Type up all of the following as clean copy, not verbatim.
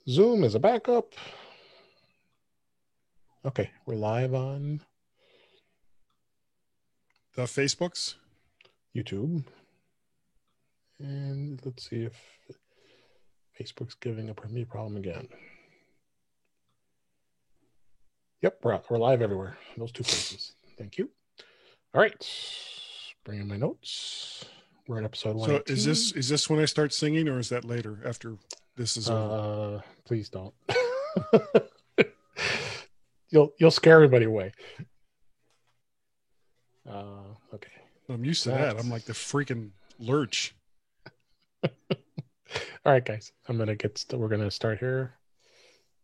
Zoom as a backup. Okay, we're live on The Facebooks. YouTube. And let's see if Facebook's giving me a problem again. Yep, we're live everywhere. Those two places. Thank you. All right. Bring in my notes. We're at episode So 118. is this when I start singing, or is that later after this is over? Please don't. You'll scare everybody away. Okay. I'm used to that. I'm like the freaking lurch. All right, guys. We're gonna start here.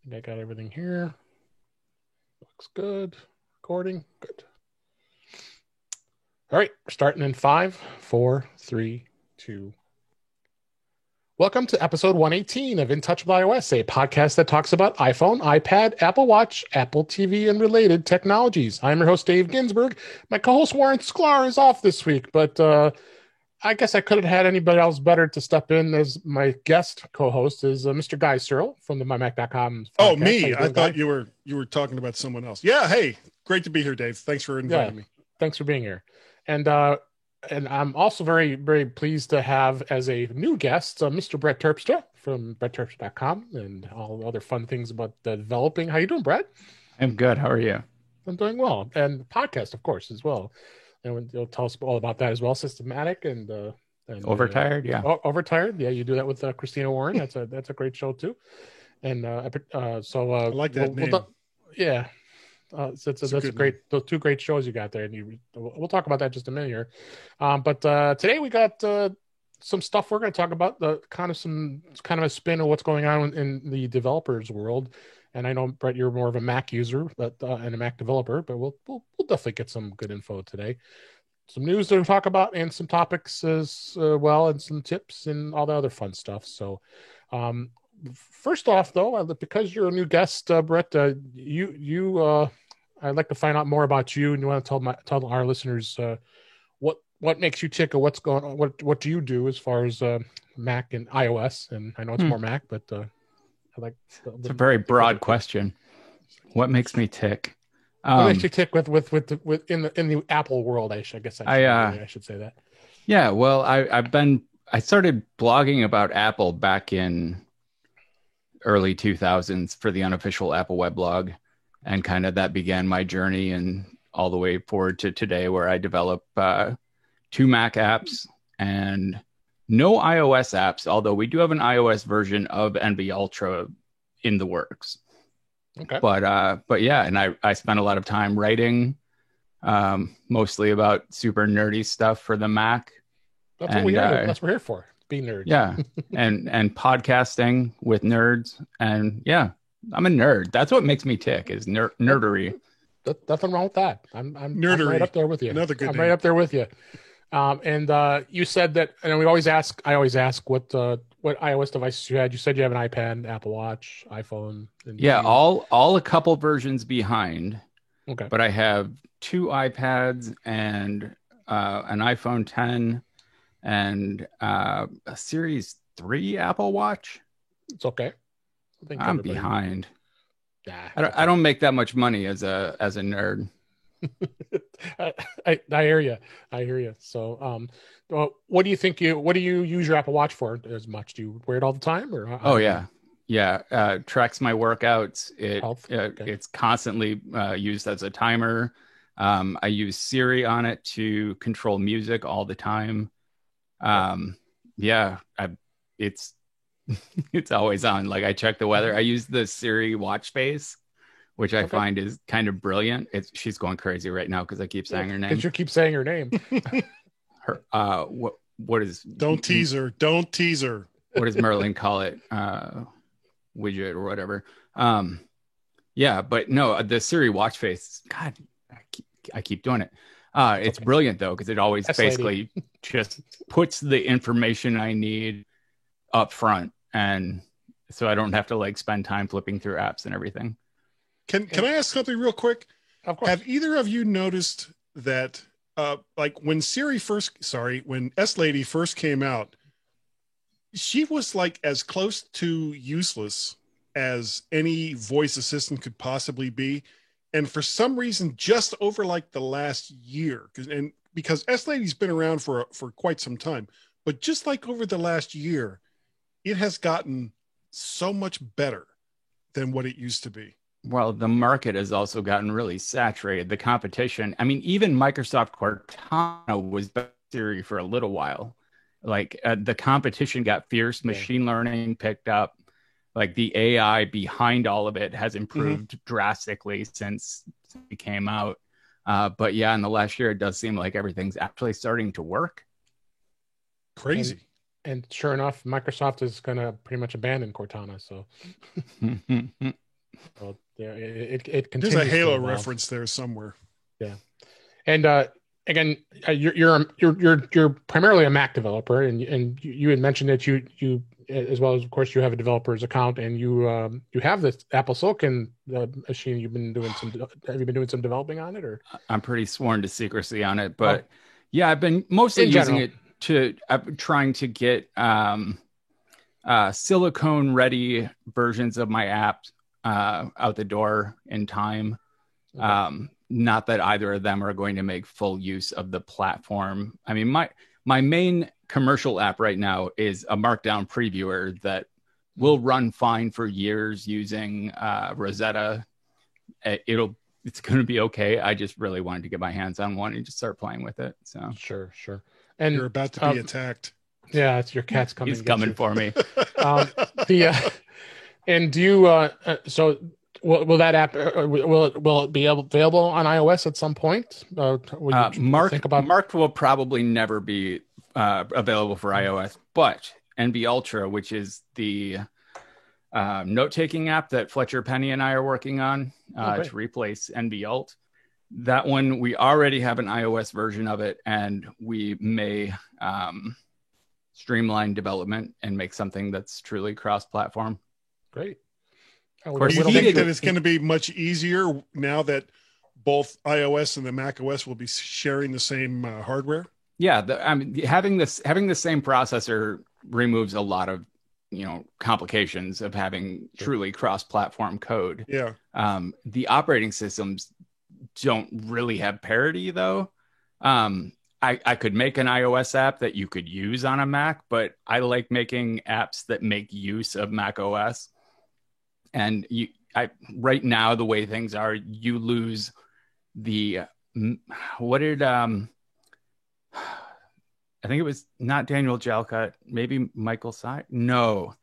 I think I got everything here. Looks good. Recording. Good. All right, we're starting in 5, 4, 3, 2. Welcome to episode 118 of In Touch with iOS, a podcast that talks about iPhone, iPad, Apple Watch, Apple TV, and related technologies. I'm your host, Dave Ginsburg. My co-host, Warren Sklar, is off this week, but I guess I could have had anybody else better to step in as my guest co-host is Mr. Guy Searle from the MyMac.com. Oh, me. I thought you were talking about someone else. Yeah, hey, great to be here, Dave. Thanks for inviting me. Thanks for being here. And I'm also very, very pleased to have as a new guest, Mr. Brett Terpstra from BrettTerpstra.com and all other fun things about developing. How you doing, Brett? I'm good. How are you? I'm doing well. And the podcast, of course, as well. And you'll tell us all about that as well. Systematic and Overtired, yeah. Overtired, yeah. You do that with Christina Warren. That's a great show too. And I like that name. Yeah. That's a great. Those two great shows you got there, and we'll talk about that in just a minute here. But today we got some stuff we're going to talk about. The kind of a spin of what's going on in the developers world. And I know, Brett, you're more of a Mac user, and a Mac developer, but we'll definitely get some good info today. Some news to talk about, and some topics as well, and some tips and all the other fun stuff. So, first off, though, because you're a new guest, Brett, I'd like to find out more about you, and you want to tell our listeners what makes you tick, or what's going on. What do you do as far as Mac and iOS? And I know it's more Mac, but it's a very broad question. What makes me tick? What makes you tick with in the Apple world? I should say that. Yeah, well, I started blogging about Apple back in early 2000s for the unofficial Apple weblog, and kind of that began my journey, and all the way forward to today, where I develop 2 Mac apps and no iOS apps, although we do have an iOS version of NV Ultra in the works. Okay. But yeah, and I spent a lot of time writing, mostly about super nerdy stuff for the Mac. That's what we're here for. Be nerds. Yeah. and podcasting with nerds. And yeah, I'm a nerd. That's what makes me tick, is nerdery. Nothing wrong with that. I'm nerdery. I'm right up there with you. Another good I'm name. right up there with you. And you said that, and I always ask what iOS devices you had. You said you have an iPad, Apple Watch, iPhone. Yeah, all a couple versions behind. Okay. But I have 2 iPads and an iPhone 10 and a Series 3 Apple Watch. It's okay. I'm behind. Yeah, I don't make that much money as a nerd. I hear you. So, what do you think? What do you use your Apple Watch for as much? Do you wear it all the time, or? Oh yeah. Tracks my workouts. It's constantly used as a timer. I use Siri on it to control music all the time. It's it's always on. Like, I check the weather. I use the Siri watch face, which I find is kind of brilliant. She's going crazy right now because I keep saying her name. Because you keep saying her name. Her what is? Don't tease her. Don't tease her. What does Merlin call it? Widget or whatever. Yeah, but no, the Siri watch face. God, I keep doing it. It's brilliant though, because it always basically just puts the information I need up front, and so I don't have to like spend time flipping through apps and everything. Can I ask something real quick? Of course. Have either of you noticed that like when S Lady first came out, she was like as close to useless as any voice assistant could possibly be. And for some reason, just over like the last year, because S-Lady's been around for quite some time, but just like over the last year, it has gotten so much better than what it used to be. Well, the market has also gotten really saturated. The competition, I mean, even Microsoft Cortana was better Siri for a little while. Like the competition got fierce, machine learning picked up. Like the AI behind all of it has improved drastically since it came out. But yeah, in the last year, it does seem like everything's actually starting to work. Crazy. And sure enough, Microsoft is going to pretty much abandon Cortana. So, well, yeah, it continues. There's a Halo reference there somewhere. Yeah, and again, you're primarily a Mac developer, and you had mentioned that you as well as, of course, you have a developer's account, and you have this Apple Silicon machine. Have you been doing some developing on it, or? I'm pretty sworn to secrecy on it, but yeah, I've been mostly using it I'm trying to get silicone ready versions of my apps out the door in time. Okay. Not that either of them are going to make full use of the platform. I mean, my main commercial app right now is a Markdown previewer that will run fine for years using Rosetta. It's going to be okay. I just really wanted to get my hands on one and just start playing with it. So sure. And you're about to be attacked. Yeah, it's your cat's coming. He's coming for me. And do you? So will that app? Will it be available on iOS at some point? Marked will probably never be available for iOS, but NV Ultra, which is the note-taking app that Fletcher Penny and I are working on to replace NV Alt. That one, we already have an iOS version of it, and we may streamline development and make something that's truly cross-platform. Great. Of course, you think that it's going to be much easier now that both iOS and the Mac OS will be sharing the same hardware? Yeah, having the same processor removes a lot of complications of having truly cross-platform code. Yeah. The operating systems don't really have parity, though. I could make an iOS app that you could use on a Mac, but I like making apps that make use of Mac OS. And right now, the way things are, you lose I think it was not Daniel Jalcott, maybe Michael Sy. No,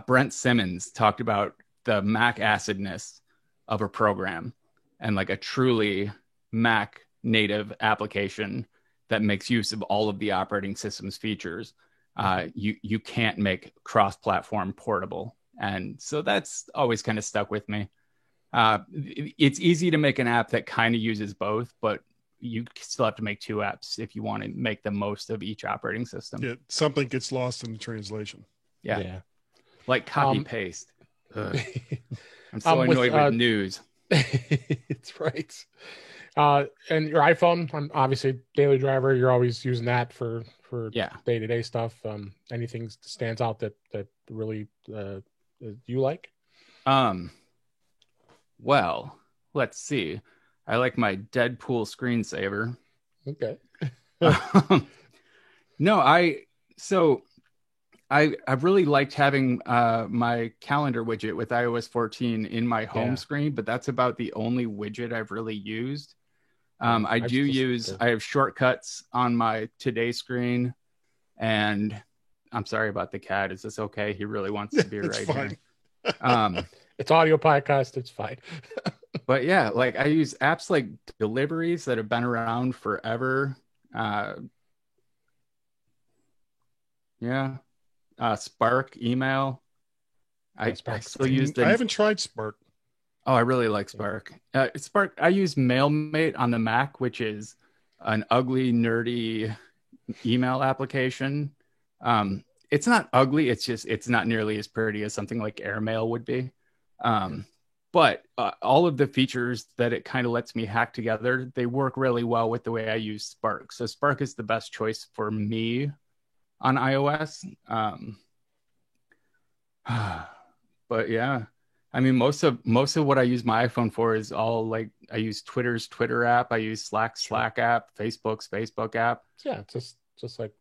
Brent Simmons talked about the Mac acidness of a program and like a truly Mac native application that makes use of all of the operating system's features. You can't make cross-platform portable. And so that's always kind of stuck with me. It's easy to make an app that kind of uses both, but you still have to make two apps if you want to make the most of each operating system. Yeah, something gets lost in the translation. Yeah. Like copy paste. I'm so annoyed with news. It's right. And your iPhone, obviously daily driver, you're always using that for day-to-day stuff. Anything stands out that really you like? Well, let's see. I like my Deadpool screensaver. Okay. No, I've really liked having my calendar widget with iOS 14 in my home screen, but that's about the only widget I've really used. I have shortcuts on my Today screen, and I'm sorry about the cat. Is this okay? He really wants to be right fine. Here. It's audio podcast. It's fine. But yeah, like I use apps like Deliveries that have been around forever. Spark email. I still use I haven't tried Spark. Oh, I really like Spark. Spark. I use MailMate on the Mac, which is an ugly, nerdy email application. It's not ugly. It's not nearly as pretty as something like AirMail would be. But all of the features that it kind of lets me hack together, they work really well with the way I use Spark. So Spark is the best choice for But yeah, I mean, most of what I use my iPhone for is all like I use Twitter's Twitter app, I use Slack app, Facebook's Facebook app. Yeah, just like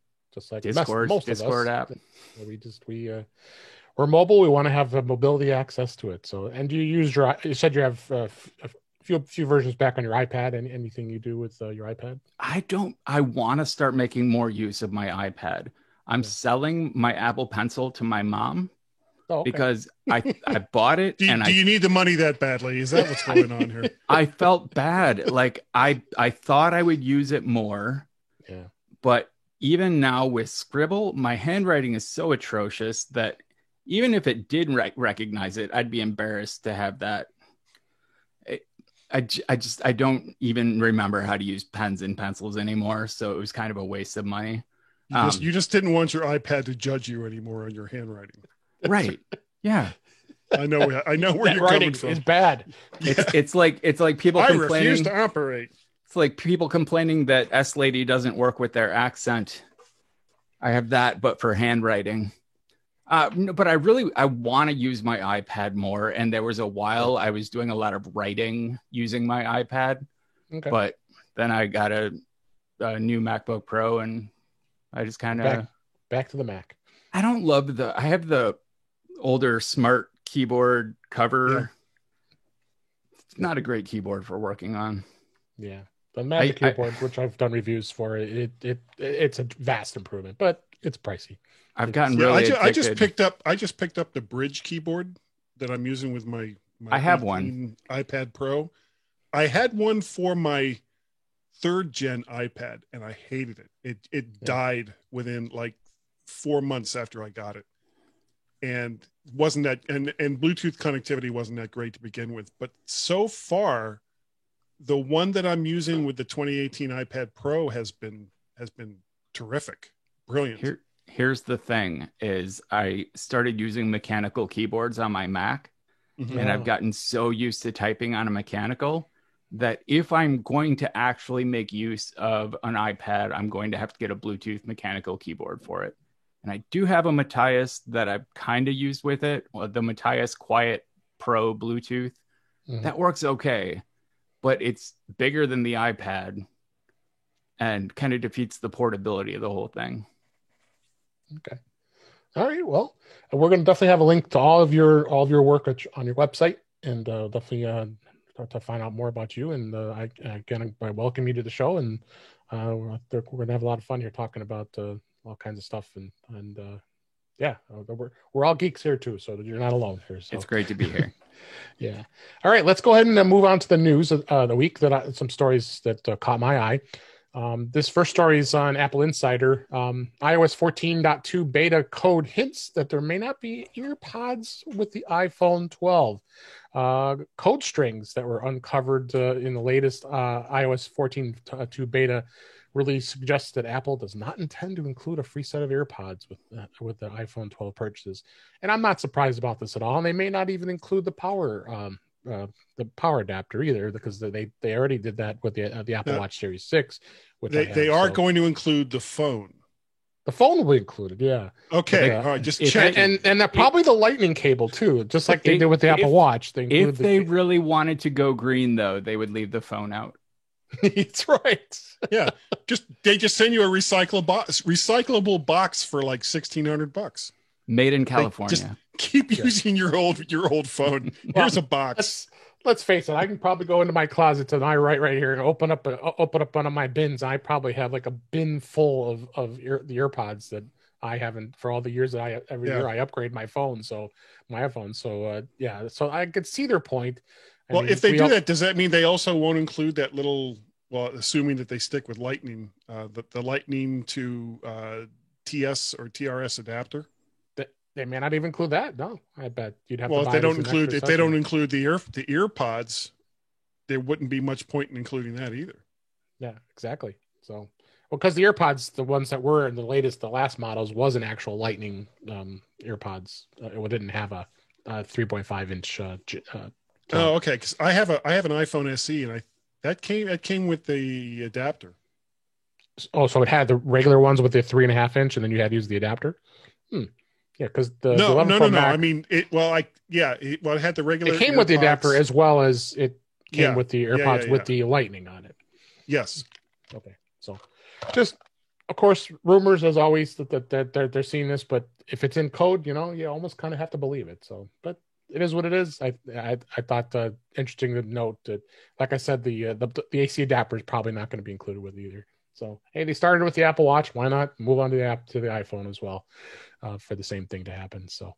Discord most of us. app. We're mobile. We want to have mobility access to it. So, and you said you have a few versions back on your iPad. And anything you do with your iPad? I want to start making more use of my iPad. I'm selling my Apple Pencil to my mom. Oh, okay. Because I bought it. Do you need the money that badly? Is that what's going on here? I felt bad. Like I thought I would use it more. Yeah. But even now with Scribble, my handwriting is so atrocious that even if it did recognize it, I'd be embarrassed to have that. I don't even remember how to use pens and pencils anymore. So it was kind of a waste of money. You just didn't want your iPad to judge you anymore on your handwriting. Right. Yeah. I know where you're coming from. It's bad. It's like people complaining. I refuse to operate. It's like people complaining that S Lady doesn't work with their accent. I have that, but for handwriting. No, but I want to use my iPad more. And there was a while I was doing a lot of writing using my iPad. Okay. But then I got a new MacBook Pro, and I just kind of back to the Mac. I don't love I have the older smart keyboard cover. Yeah. It's not a great keyboard for working on. Yeah. The Magic Keyboard, which I've done reviews for, it's a vast improvement, but it's pricey. I've gotten really addicted. I just picked up the Bridge keyboard that I'm using with my I have one iPad Pro. I had one for my 3rd gen iPad, and I hated it. It died within like 4 months after I got it, and wasn't that and Bluetooth connectivity wasn't that great to begin with. But so far, the one that I'm using with the 2018 iPad Pro has been terrific, brilliant. Here's the thing: is I started using mechanical keyboards on my Mac, and I've gotten so used to typing on a mechanical that if I'm going to actually make use of an iPad, I'm going to have to get a Bluetooth mechanical keyboard for it. And I do have a Matias that I've kind of used with it, the Matias Quiet Pro Bluetooth. That works okay, but it's bigger than the iPad and kind of defeats the portability of the whole thing. Okay. All right. Well, we're going to definitely have a link to all of your work on your website, and definitely to find out more about you. And I welcome you to the show, and we're going to have a lot of fun here talking about all kinds of stuff, and yeah, we're all geeks here too, so you're not alone here. So. It's great to be here. Yeah. All right, let's go ahead and move on to the news of the week. Some stories that caught my eye. This first story is on Apple Insider. iOS 14.2 beta code hints that there may not be earpods with the iPhone 12. Code strings that were uncovered in the latest iOS 14.2 beta release suggests that Apple does not intend to include a free set of AirPods with the iPhone 12 purchases. And I'm not surprised about this at all. And they may not even include the power adapter either, because they already did that with the Apple Watch Series 6. Which they are going to include the phone. The phone will be included, yeah. Okay, all right, just check. And probably the Lightning cable too, just like they did with the Apple Watch. If they really wanted to go green, though, they would leave the phone out. That's right. Yeah, they just send you a recyclable box for like $1,600. Made in California. Just keep using your old phone. Here's a box. Let's face it. I can probably go into my closet tonight, right here, and open up one of my bins. I probably have like a bin full of the AirPods that I haven't for all the years that every year I upgrade my phone. So my iPhone. So yeah. So I could see their point. Well, if they do that, does that mean they also won't include that little? Well, assuming that they stick with Lightning, the Lightning to TS or TRS adapter. They may not even include that. No, I bet you'd have. Well, to if they don't include the EarPods, there wouldn't be much point in including that either. Yeah, exactly. So, because the EarPods, the ones that were in the last models, was an actual Lightning EarPods. It didn't have a 3.5 inch. Oh, okay. Because I have an iPhone SE, and that came with the adapter. Oh, so it had the regular ones with the 3.5 inch, and then you had to use the adapter. Yeah, because the No, 11 no, Pro no, no. Max, I mean, it had the regular. it came with the adapter as well as it came with the AirPods with the Lightning on it. Yes. Okay. So, just of course, rumors as always that they're seeing this, but if it's in code, you almost kind of have to believe it. So, but it is what it is. I thought interesting to note that, like I said, the AC adapter is probably not going to be included with it either. So, hey, they started with the Apple Watch. Why not move on to the iPhone as well, for the same thing to happen? So,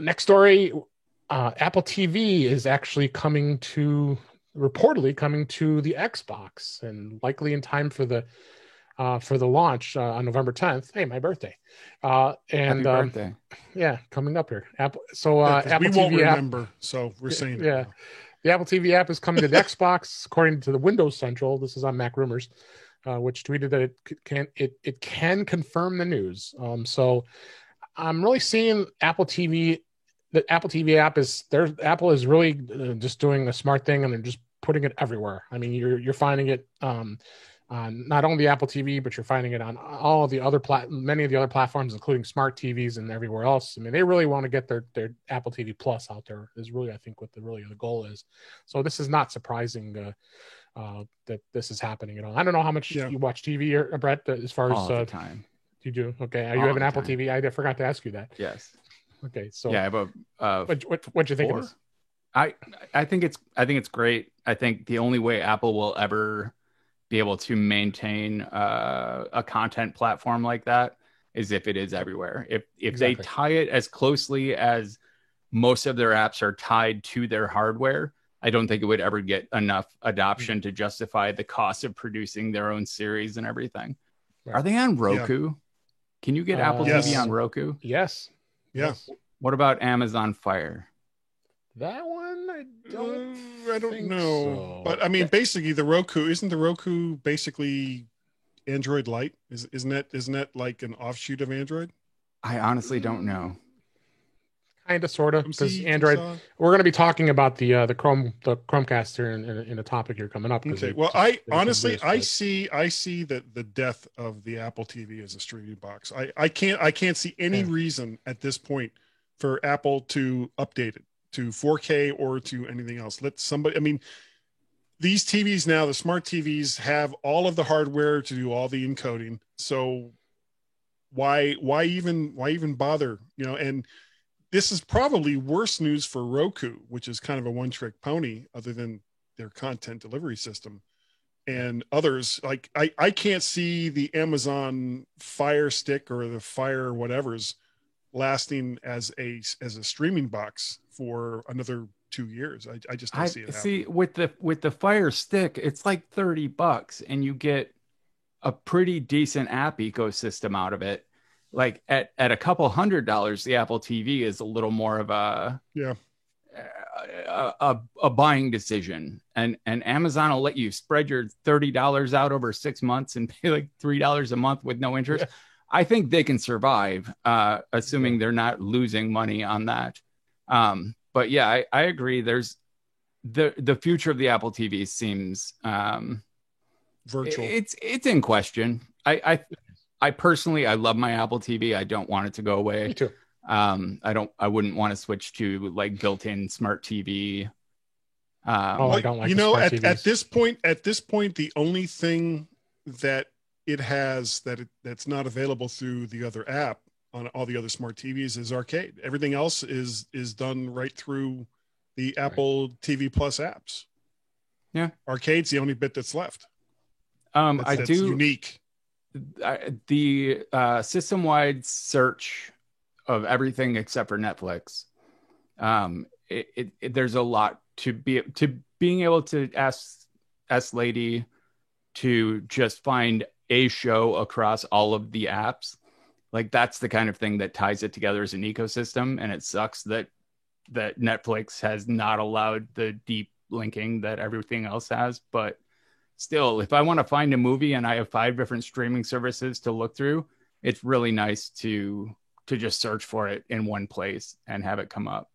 next story, Apple TV is actually reportedly coming to the Xbox, and likely in time for the launch on November 10th. Hey, my birthday. Happy birthday. Yeah, coming up here. Apple. So Apple we won't TV remember. So we're saying it. Yeah. The Apple TV app is coming to the Xbox, according to the Windows Central. This is on Mac Rumors, which tweeted that it can confirm the news. So I'm really seeing Apple TV. The Apple TV app Apple is really just doing a smart thing, and they're just putting it everywhere. I mean, you're finding it on not only Apple TV, but you're finding it on all of the other many of the other platforms, including smart TVs and everywhere else. I mean, they really want to get their Apple TV Plus out there. Is really, I think, what the goal is. So this is not surprising that this is happening at all. I don't know how much you watch TV, or Brett, as far all as the time. You do? Okay. You have an Apple TV? I forgot to ask you that. Yes. Okay. So yeah, I have a. What you think of this? I think it's great. I think the only way Apple will ever be able to maintain a content platform like that is if it is everywhere. If exactly. They tie it as closely as most of their apps are tied to their hardware, I don't think it would ever get enough adoption to justify the cost of producing their own series and everything. Right. Are they on Roku? Yeah. Can you get Apple TV on Roku? Yes. Yeah. What about Amazon Fire? That one I don't know. So. But I mean, basically, isn't the Roku basically Android Lite? Isn't that like an offshoot of Android? I honestly don't know. Kind of, sort of, because Android. We're going to be talking about the Chromecast here in a topic here coming up. Okay. Well, I see that the death of the Apple TV as a streaming box. I can't see any reason at this point for Apple to update it to 4K or to anything else. Let somebody. I mean, these TVs now, the smart TVs, have all of the hardware to do all the encoding. So why even bother? And this is probably worse news for Roku, which is kind of a one-trick pony other than their content delivery system. And others, like I can't see the Amazon Fire Stick or the Fire whatever's lasting as a streaming box for another 2 years. I just don't see it happening. See, with the Fire Stick, it's like $30 and you get a pretty decent app ecosystem out of it. Like at a couple $100, the Apple TV is a little more of a buying decision, and Amazon will let you spread your $30 out over 6 months and pay like $3 a month with no interest. Yeah. I think they can survive, assuming they're not losing money on that. But yeah, I agree. There's the future of the Apple TV seems virtual. It's in question. I personally, I love my Apple TV. I don't want it to go away. Me too. I wouldn't want to switch to like built-in smart TV. I don't like at this point, the only thing that it has that's not available through the other app on all the other smart TVs is Arcade. Everything else is done right through the Apple TV Plus apps. Yeah. Arcade's the only bit that's left. That's unique. The system-wide search of everything except for Netflix. There's a lot to being able to ask Lady to just find a show across all of the apps. Like that's the kind of thing that ties it together as an ecosystem. And it sucks that Netflix has not allowed the deep linking that everything else has, but still, if I want to find a movie and I have 5 different streaming services to look through, it's really nice to just search for it in one place and have it come up.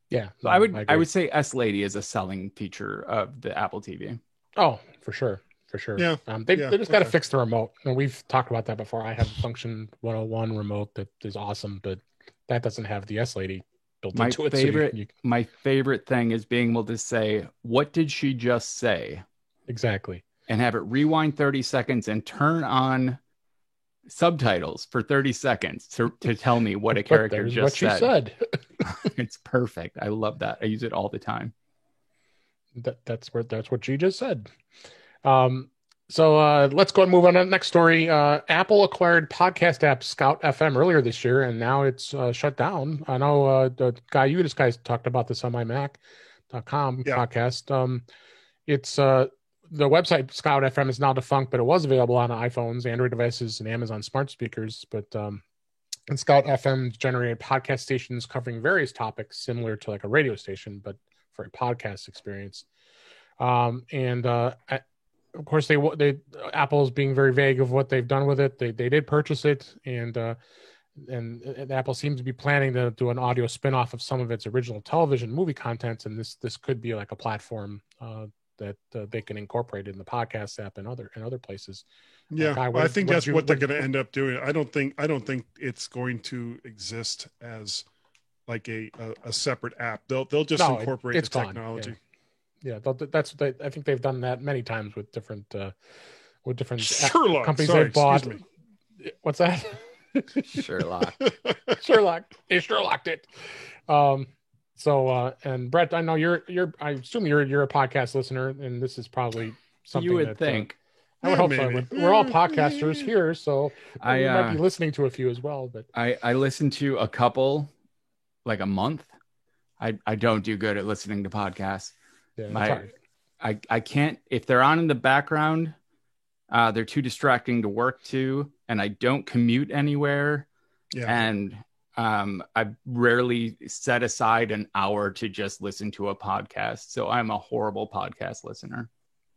Yeah. So I would say S Lady is a selling feature of the Apple TV. Oh, for sure. for sure. Yeah. They just got to fix the remote. And we've talked about that before. I have a Function 101 remote that is awesome, but that doesn't have the S Lady built into it. My favorite thing is being able to say, what did she just say? Exactly. And have it rewind 30 seconds and turn on subtitles for 30 seconds to tell me what a character just said. What she said. It's perfect. I love that. I use it all the time. That's what she just said. So let's go and move on to the next story. Apple acquired podcast app Scout FM earlier this year, and now it's shut down. I know the guy you guys talked about this on mymac.com podcast. It's the website Scout FM is now defunct, but it was available on iPhones, Android devices, and Amazon smart speakers. But and Scout FM generated podcast stations covering various topics similar to like a radio station, but for a podcast experience. Of course, Apple's being very vague of what they've done with it. They did purchase it, and Apple seems to be planning to do an audio spinoff of some of its original television movie content, and this could be like a platform that they can incorporate in the podcast app and other places. Yeah, I think that's what they're going to end up doing. I don't think it's going to exist as like a separate app. They'll just incorporate the technology. Yeah, I think they've done that many times with different Sherlock companies they've bought. What's that? Sherlock. They Sherlocked it. And Brett, I know I assume you're a podcast listener, and this is probably something you would think. I would hope so. We're all podcasters here, so we might be listening to a few as well. But I listen to a couple, like a month. I don't do good at listening to podcasts. Yeah, I can't, if they're on in the background, they're too distracting to work to, and I don't commute anywhere. Yeah. And I rarely set aside an hour to just listen to a podcast. So I'm a horrible podcast listener.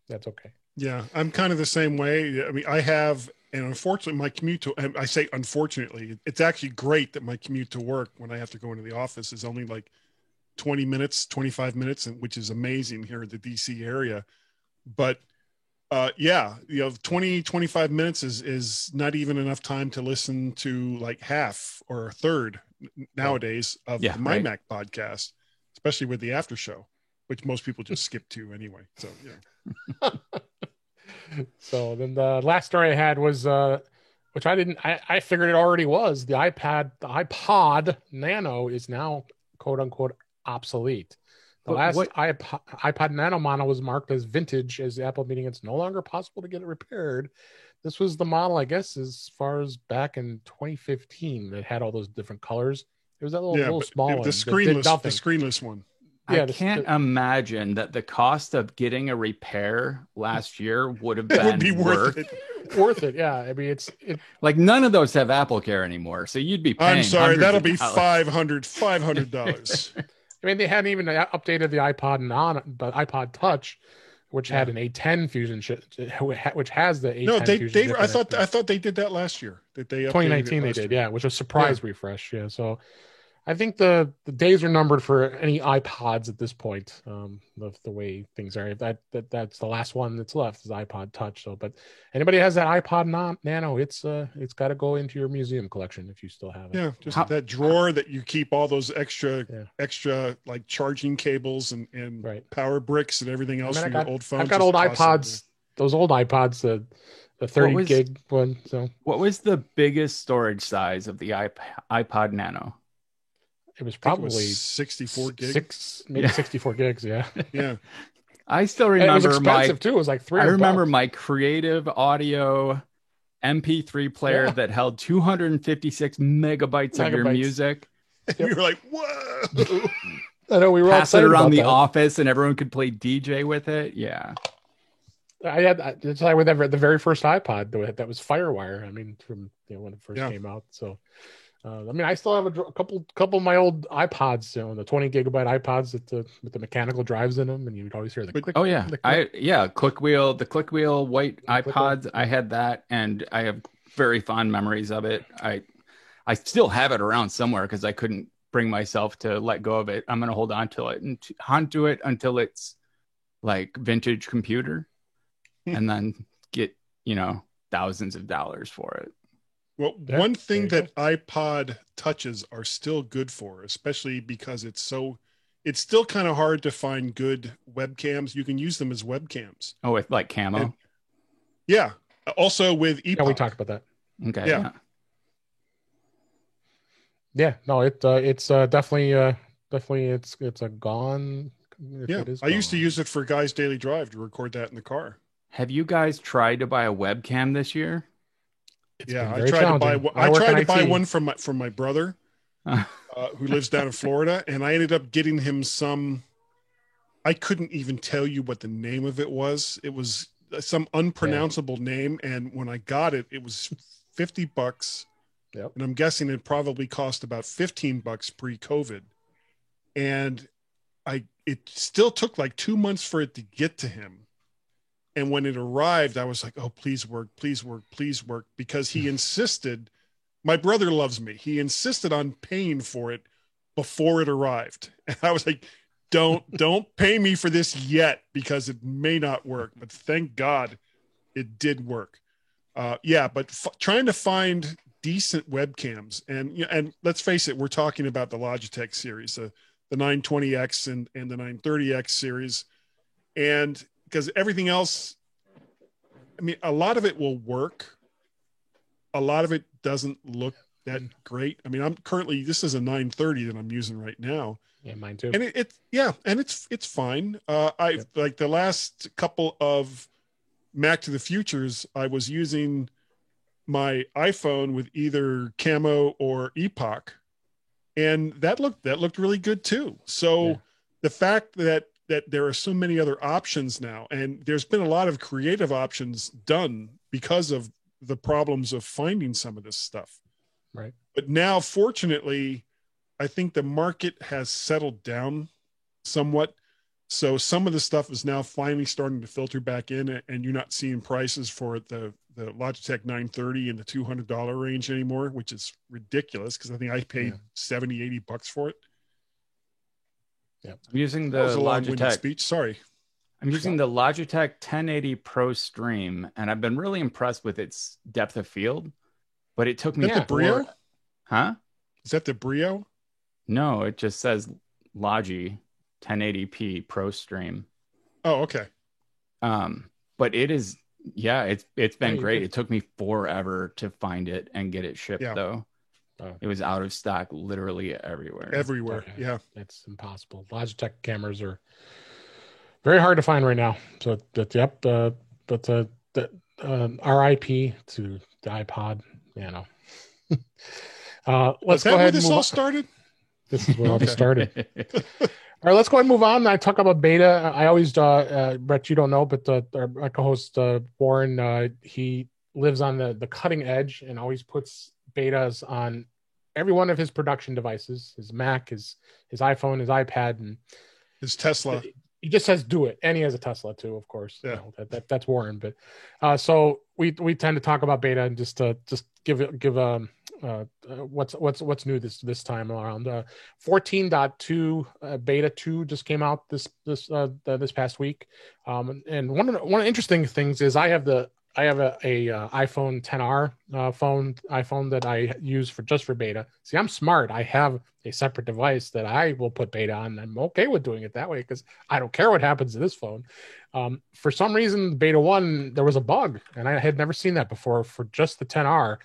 That's okay. Yeah, I'm kind of the same way. I mean, I have, and unfortunately, my commute I say unfortunately, it's actually great that my commute to work when I have to go into the office is only like 20 minutes, 25 minutes, which is amazing here in the DC area. But 20, 25 minutes is not even enough time to listen to like half or a third nowadays of the MyMac podcast, especially with the after show, which most people just skip to anyway. So, yeah. So then the last story I had was, which I figured it already was, the iPod Nano is now quote unquote obsolete. The last iPod Nano model was marked as vintage, as Apple meaning it's no longer possible to get it repaired. This was the model, I guess, as far as back in 2015 that had all those different colors. It was that little small one. The screenless one. Yeah, I can't imagine that the cost of getting a repair last year would have been would be worth it. Worth it, yeah. I mean, it's like none of those have Apple Care anymore, so you'd be paying. I'm sorry, that'll be $500. I mean, they hadn't even updated the iPod Touch, which had an A10 fusion chip, which has the A10 fusion chip. I thought they did that last year. That they 2019 they did, which was a surprise refresh. Yeah, so I think the days are numbered for any iPods at this point. The way things are, that's the last one that's left is iPod Touch. So, but anybody has that iPod Nano, it's got to go into your museum collection if you still have it. Yeah, just that drawer that you keep all those extra like charging cables and power bricks and everything else for your old phones. I've got old iPods. Those old iPods, the 30 gig one. So, what was the biggest storage size of the iPod Nano? It was probably 64 gigs. 64 gigs. Yeah. Yeah. I still remember it was expensive too. It was like $300. I remember my Creative Audio MP3 player that held 256 megabytes of your music. You were like, whoa. I know we were pass it around the office and everyone could play DJ with it. Yeah. It's like with the very first iPod that was FireWire. I mean, from when it first came out. So I mean, I still have a couple of my old iPods, the 20 gigabyte iPods with the mechanical drives in them, and you would always hear the click. Oh yeah, ClickWheel, the ClickWheel white iPods. I had that, and I have very fond memories of it. I still have it around somewhere because I couldn't bring myself to let go of it. I'm going to hold on to it until it's like vintage computer. and then get, thousands of dollars for it. Well, one thing that iPod touches are still good for, especially because it's still kind of hard to find good webcams. You can use them as webcams. Oh, with like camo? And, yeah. Also with ePod. Yeah, we talked about that. Okay. Yeah. Yeah. No, it's definitely it's a gone. Yeah. I used to use it for Guy's Daily Drive to record that in the car. Have you guys tried to buy a webcam this year? It's I tried to buy one. I tried to buy one from my brother, who lives down in Florida, and I ended up getting him some. I couldn't even tell you what the name of it was. It was some unpronounceable name, and when I got it, it was $50. Yep. And I'm guessing it probably cost about $15 pre-COVID. And it still took like 2 months for it to get to him. And when it arrived, I was like, oh, please work, please work, please work. Because he insisted, my brother loves me. He insisted on paying for it before it arrived. And I was like, don't pay me for this yet, because it may not work. But thank God it did work. But trying to find decent webcams, and let's face it, we're talking about the Logitech series, the 920X and the 930X series. And because everything else, I mean, a lot of it will work. A lot of it doesn't look that great. I mean, this is a 930 that I'm using right now. Yeah, mine too. And it's fine. Like the last couple of Mac to the Futures, I was using my iPhone with either Camo or Epoch, and that looked really good too. So the fact that there are so many other options now, and there's been a lot of creative options done because of the problems of finding some of this stuff. Right. But now, fortunately, I think the market has settled down somewhat. So some of the stuff is now finally starting to filter back in, and you're not seeing prices for the Logitech 930 in the $200 range anymore, which is ridiculous, because I think I paid $70-$80 for it. Yeah, I'm using the Logitech speech. Sorry. I'm using the Logitech 1080 Pro Stream, and I've been really impressed with its depth of field. But it took me the Brio? Huh? Is that the Brio? No, it just says Logi 1080p Pro Stream. Oh, okay. But it is, it's been great. It took me forever to find it and get it shipped, though. It was out of stock literally everywhere. Okay. Yeah. It's impossible. Logitech cameras are very hard to find right now. So RIP to the iPod, let's go ahead where this all started? This is where all this started. All right, let's go ahead and move on. I talk about beta. I always, Brett, you don't know, but my co-host Warren, he lives on the cutting edge and always puts betas on every one of his production devices: his Mac, his iPhone, his iPad, and his Tesla. He just says do it, and he has a Tesla too, of course. Yeah, that's Warren. But so we tend to talk about beta and just give what's new this time around. 14.2 beta 2 just came out this past week. And one of the interesting things is I have a iPhone 10R iPhone that I use for beta. See, I'm smart. I have a separate device that I will put beta on. I'm okay with doing it that way because I don't care what happens to this phone. For some reason, beta 1 there was a bug, and I had never seen that before for just the 10R,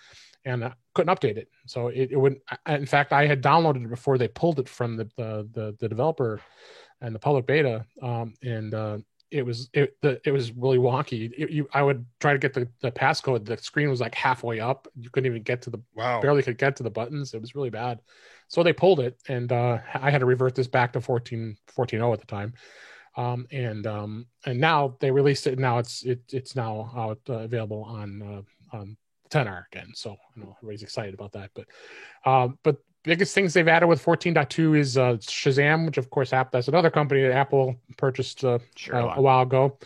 and I couldn't update it. So it wouldn't. In fact, I had downloaded it before they pulled it from the developer and the public beta, it was really wonky. I would try to get the passcode. The screen was like halfway up. You couldn't even get to barely could get to the buttons. It was really bad. So they pulled it, and I had to revert this back to 14.0 at the time. And now they released it. Now it's now out available on 10R again. So I know everybody's excited about that. But biggest things they've added with 14.2 is Shazam, which of course that's another company that Apple purchased a while ago,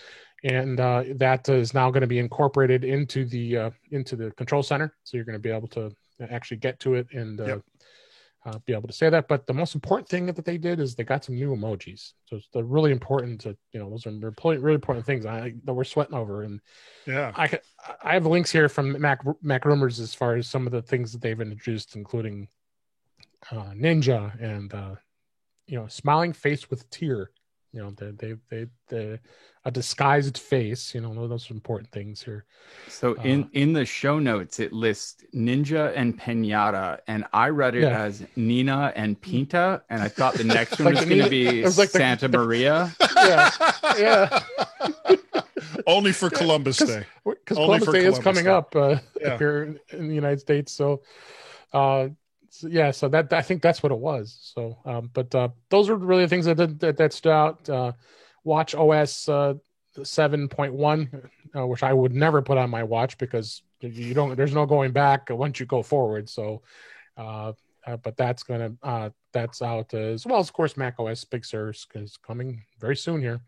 and that is now going to be incorporated into the control center. So you're going to be able to actually get to it and be able to say that. But the most important thing that they did is they got some new emojis. So it's really important to, those are really important things that we're sweating over. And yeah, I have links here from Mac Rumors as far as some of the things that they've introduced, including Ninja and smiling face with tear. They a disguised face. Those are important things here. So in the show notes, it lists Ninja and Pinata, and I read it as Nina and Pinta, and I thought the next one was going to be Santa Maria. Yeah. Only for Columbus Day. Because Columbus Day is coming up here in the United States. So, so that I think that's what it was. So, but those are really the things that stood out. Watch OS 7.1, which I would never put on my watch because there's no going back once you go forward. So, but that's out as well as, of course, Mac OS Big Sur is coming very soon here.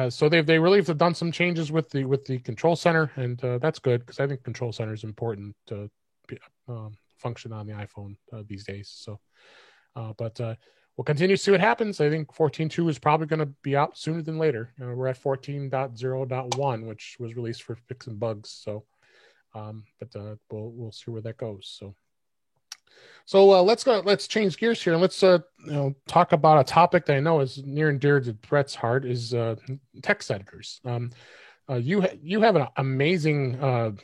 So they really have done some changes with the control center, and that's good because I think control center is important to function on the iPhone these days. So, but we'll continue to see what happens. I think 14.2 is probably going to be out sooner than later. We're at 14.0.1, which was released for fixing bugs. So, but we'll see where that goes. So let's change gears here and let's talk about a topic that I know is near and dear to Brett's heart, is text editors. You have an amazing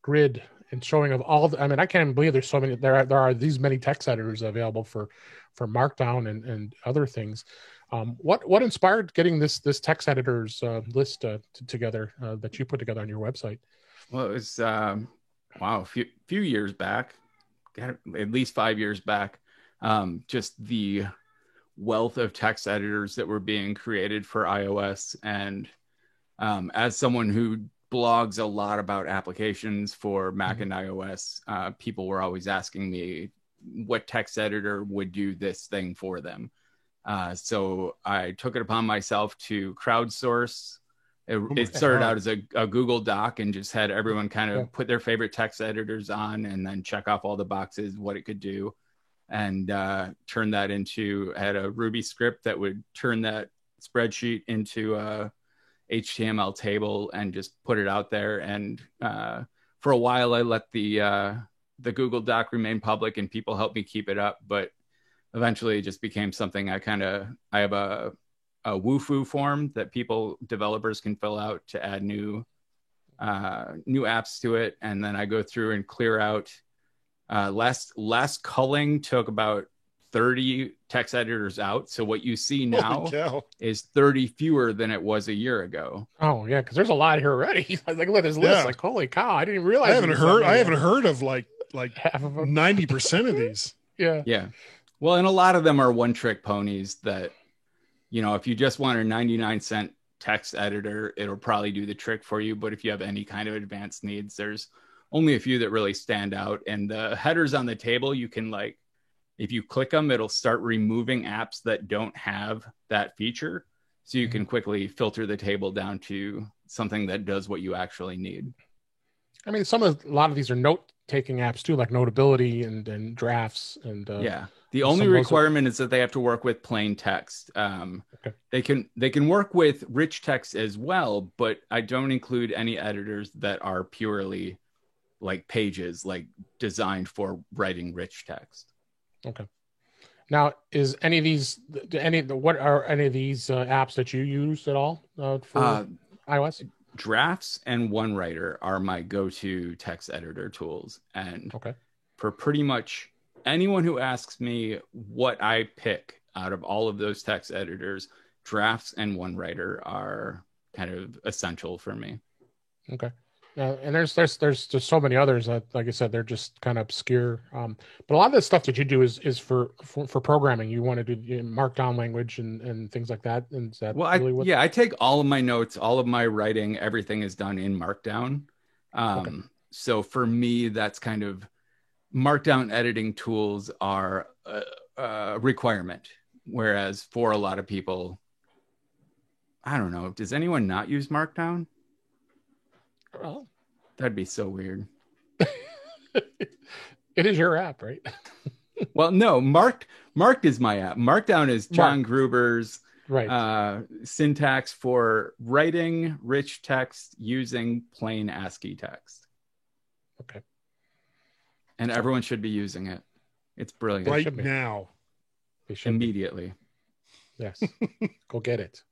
grid and showing of all I can't even believe there's so many. There are these many text editors available for Markdown and other things. What inspired getting this text editors list together that you put together on your website? Well, it was a few years back, at least 5 years back. Just the wealth of text editors that were being created for iOS, and as someone who blogs a lot about applications for Mac and iOS, people were always asking me what text editor would do this thing for them. So I took it upon myself to crowdsource. It started out as a Google Doc and just had everyone kind of put their favorite text editors on and then check off all the boxes, what it could do, and turn that into, had a Ruby script that would turn that spreadsheet into a HTML table and just put it out there. And for a while, I let the Google Doc remain public and people helped me keep it up. But eventually, it just became something I have a Wufoo form that developers can fill out to add new apps to it, and then I go through and clear out. Last culling took about 30 text editors out. So what you see now is 30 fewer than it was a year ago. Oh yeah, because there's a lot here already. Like look at this list. Like holy cow, I didn't realize. I haven't heard of like half of them. 90% of these. Yeah. Well, and a lot of them are one-trick ponies that, if you just want a 99-cent text editor, it'll probably do the trick for you. But if you have any kind of advanced needs, there's only a few that really stand out. And the headers on the table, you can if you click them, it'll start removing apps that don't have that feature. So you can quickly filter the table down to something that does what you actually need. A lot of these are note-taking apps too, like Notability and Drafts. And the only requirement is that they have to work with plain text. They can work with rich text as well, but I don't include any editors that are purely like Pages, like designed for writing rich text. Okay. Now, is any of these what are any of these apps that you use at all for iOS? Drafts and OneWriter are my go-to text editor tools, and for pretty much anyone who asks me what I pick out of all of those text editors, Drafts and OneWriter are kind of essential for me. Okay. And there's just so many others that, like I said, they're just kind of obscure. But a lot of the stuff that you do is for programming. You want to do Markdown language and things like that. And is that I take all of my notes, all of my writing, everything is done in Markdown. So for me, that's kind of Markdown editing tools are a requirement. Whereas for a lot of people, I don't know, does anyone not use Markdown? Well, that'd be so weird. It is your app, right? Well, no, Marked is my app. Markdown is John Gruber's syntax for writing rich text using plain ASCII text. Okay. And everyone should be using it. It's brilliant. Right now. Immediately. Yes. Go get it.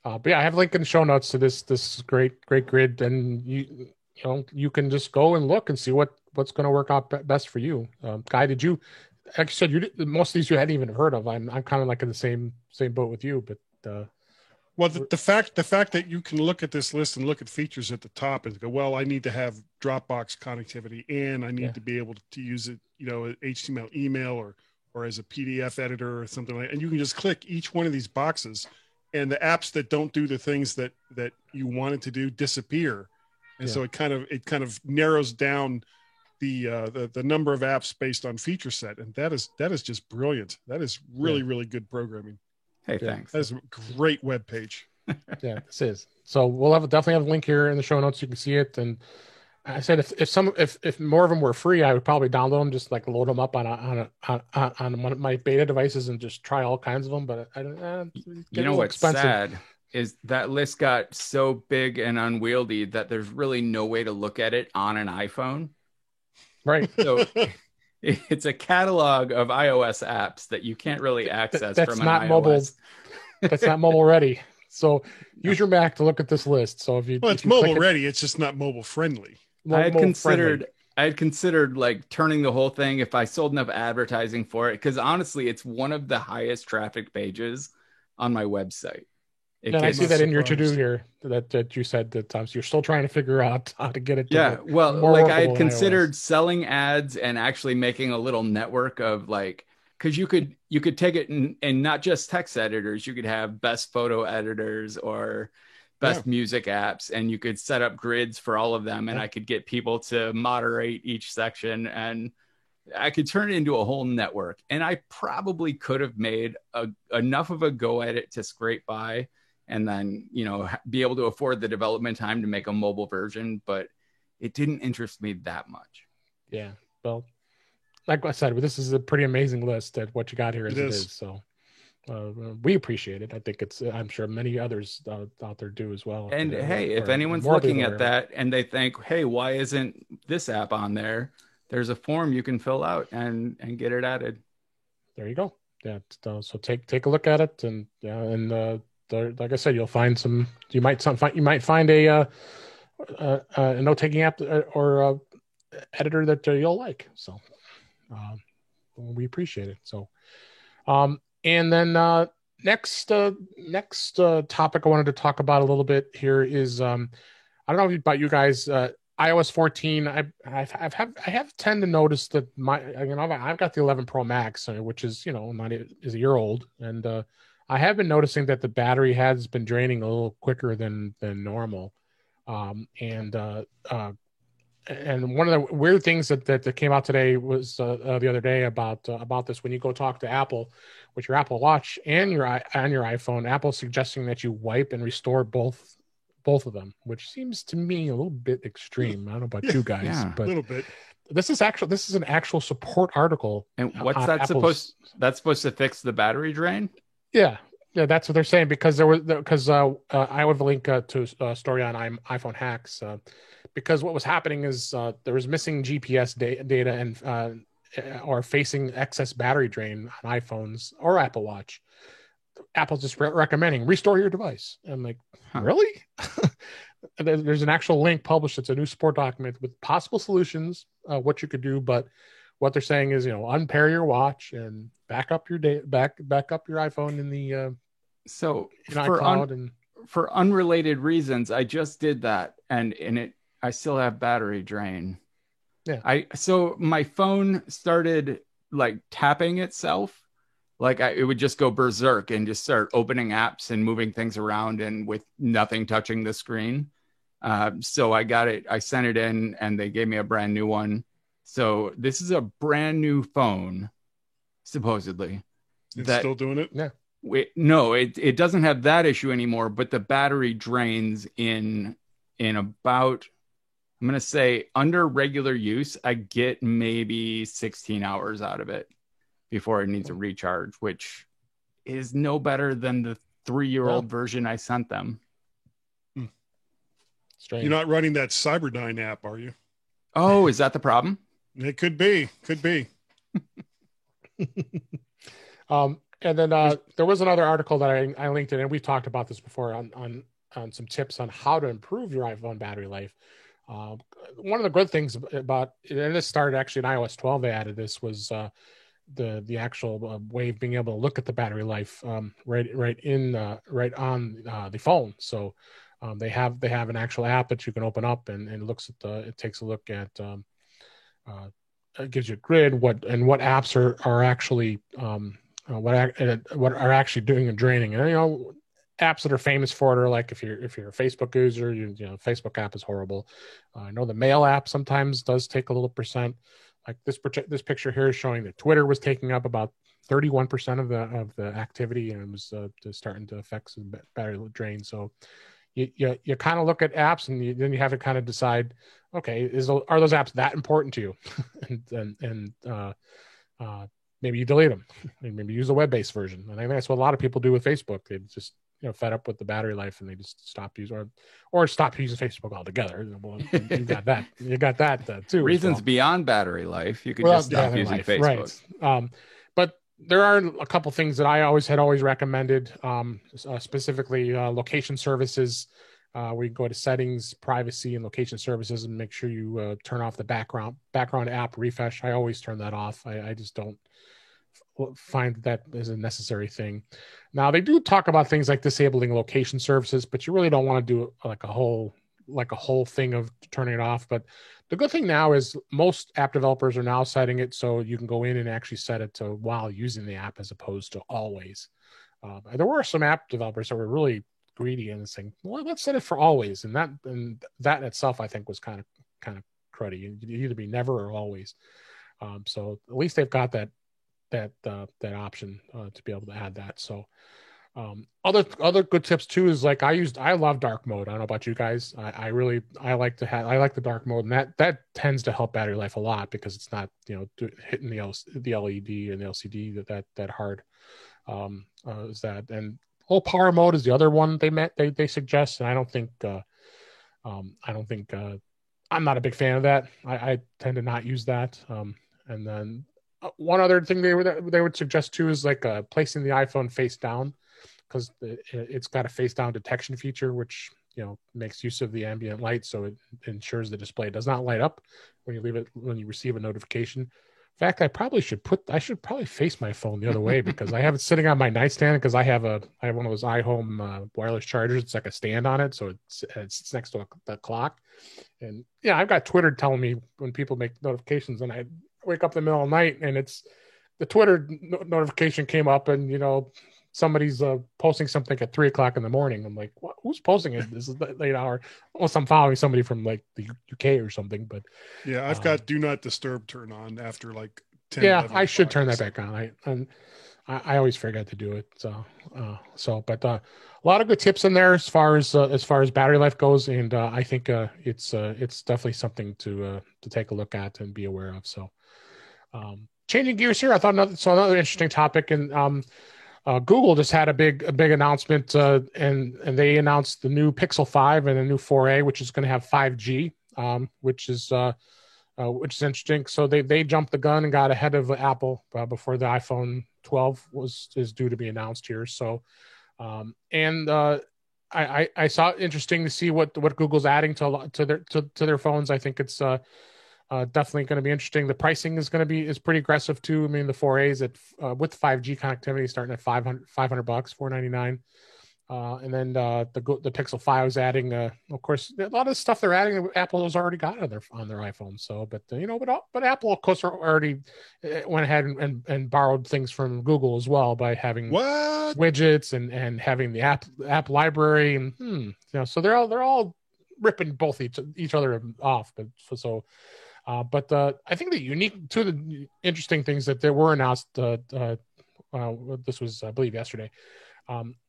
But yeah, I have a link in the show notes to this great grid, and you can just go and look and see what's going to work out best for you. Guy, did you? Like you said, most of these you hadn't even heard of. I'm kind of like in the same boat with you, but well, the fact that you can look at this list and look at features at the top and go, well, I need to have Dropbox connectivity and I need to be able to use it, HTML email or as a PDF editor or something like that. And you can just click each one of these boxes, and the apps that don't do the things that you want it to do disappear. And so it kind of narrows down the number of apps based on feature set. And that is just brilliant. That is really, really good programming. Hey, thanks. That is a great web page. Yeah, this is. So we'll definitely have a link here in the show notes. You can see it. And I said, if more of them were free, I would probably download them, just like load them up on one of my beta devices and just try all kinds of them. But what's expensive. Sad is that list got so big and unwieldy that there's really no way to look at it on an iPhone. Right. So it's a catalog of iOS apps that you can't really access from an iOS. Mobile. That's not mobile ready. So use your Mac to look at this list. So it's mobile ready. It's just not mobile friendly. I had considered like turning the whole thing if I sold enough advertising for it, because honestly, it's one of the highest traffic pages on my website. And I see that in your to-do here that you said that you're still trying to figure out how to get it. I had considered selling ads and actually making a little network of because you could take it and not just text editors. You could have best photo editors or best music apps, and you could set up grids for all of them. And I could get people to moderate each section, and I could turn it into a whole network. And I probably could have made enough of a go at it to scrape by, and then, be able to afford the development time to make a mobile version, but it didn't interest me that much. Yeah. Well, like I said, this is a pretty amazing list at what you got here as it is. So we appreciate it. I think I'm sure many others out there do as well. And if anyone's looking at that and they think, hey, why isn't this app on there? There's a form you can fill out and get it added. There you go. Yeah. So take a look at it, and like I said, you'll find some. You might find a note-taking app or editor that you'll like. So we appreciate it. So, and then next topic I wanted to talk about a little bit here is I don't know about you guys. iOS 14. I have tend to notice that I've got the 11 Pro Max, which is is a year old, and I have been noticing that the battery has been draining a little quicker than normal. And one of the weird things that came out today was the other day about this. When you go talk to Apple with your Apple Watch and your iPhone, Apple's suggesting that you wipe and restore both of them, which seems to me a little bit extreme. I don't know about you guys, but a little bit. This is an actual support article. And what's that supposed to fix the battery drain? Yeah, that's what they're saying, because I would link to a story on iPhone hacks, because what was happening is there was missing GPS data and or facing excess battery drain on iPhones or Apple Watch. Apple's just recommending restore your device. I'm like, really? There's an actual link published. It's a new support document with possible solutions, what you could do, but what they're saying is, unpair your watch and back up your back up your iPhone in the for unrelated reasons. I just did that, and I still have battery drain. Yeah. So my phone started tapping itself, it would just go berserk and just start opening apps and moving things around, and with nothing touching the screen. So I got it. I sent it in, and they gave me a brand new one. So this is a brand new phone, supposedly. It's still doing it? Yeah. No, it doesn't have that issue anymore, but the battery drains in about I'm going to say under regular use, I get maybe 16 hours out of it before it needs a recharge, which is no better than the 3-year-old version I sent them. Strange. You're not running that Cyberdyne app, are you? Oh, is that the problem? It could be. Could be. And then there was another article that I linked in, and we've talked about this before on some tips on how to improve your iPhone battery life. One of the good things about, and this started actually in iOS 12, they added this, was the actual way of being able to look at the battery life right on the phone. So they have an actual app that you can open up and it takes a look at it gives you a grid what apps are actually what are actually doing and draining. And apps that are famous for it are like if you're a Facebook user, Facebook app is horrible. I know the Mail app sometimes does take a little percent. Like this picture here is showing that Twitter was taking up about 31% of the activity, and it was starting to affect some battery drain. So you kind of look at apps, and then you have to kind of decide, okay, are those apps that important to you? and maybe you delete them, and maybe use a web-based version. And I think that's what a lot of people do with Facebook. They just fed up with the battery life, and they just stop using or stop using Facebook altogether. Well, you got that. You got that too. Reasons beyond battery life. You could just stop using Facebook. Right. But there are a couple things that I always recommended, specifically location services. We go to settings, privacy, and location services, and make sure you turn off the background app refresh. I always turn that off. I just don't find that is a necessary thing. Now they do talk about things like disabling location services, but you really don't want to do like a whole thing of turning it off. But the good thing now is most app developers are now setting it so you can go in and actually set it to while using the app as opposed to always. There were some app developers that were really greedy and saying, well, let's set it for always, and that in itself I think was kind of cruddy. You either be never or always. So at least they've got that option to be able to add that. So other good tips too is like I love dark mode. I don't know about you guys. I like the dark mode, and that tends to help battery life a lot because it's not hitting the LED and the LCD that hard. Is that, and low power mode is the other one they suggest, and I don't think I'm not a big fan of that. I tend to not use that. And then one other thing they would suggest too is like placing the iPhone face down, because it's got a face down detection feature, which makes use of the ambient light, so it ensures the display does not light up when you receive a notification. In fact, I should probably face my phone the other way because I have it sitting on my nightstand because I have one of those iHome wireless chargers. It's like a stand on it, so it sits next to the clock. And I've got Twitter telling me when people make notifications, and I wake up in the middle of the night and it's the Twitter notification came up, and somebody's posting something at 3:00 in the morning. I'm like, what? Who's posting it? This is the late hour. Unless I'm following somebody from like the UK or something. But yeah, I've got do not disturb turn on after like 10. Yeah, I should turn that back on. I always forget to do it. But a lot of good tips in there as far as battery life goes, and I think it's definitely something to take a look at and be aware of. So changing gears here, I thought another interesting topic, and Google just had a big announcement, and they announced the new Pixel 5 and the new 4a, which is going to have 5G, which is interesting. So they jumped the gun and got ahead of Apple before the iPhone 12 is due to be announced here. So, I saw it interesting to see what Google's adding to their phones. I think it's definitely going to be interesting. The pricing is pretty aggressive too. I mean, the 4A is with 5G connectivity starting at $500, $499. And then the Pixel 5 is adding, of course, a lot of stuff they're adding Apple has already got on their iPhone. So, but Apple, of course, already went ahead and borrowed things from Google as well by having widgets and having the app library, and so they're all ripping both each other off. But I think two of the interesting things that there were announced, this was, I believe, yesterday,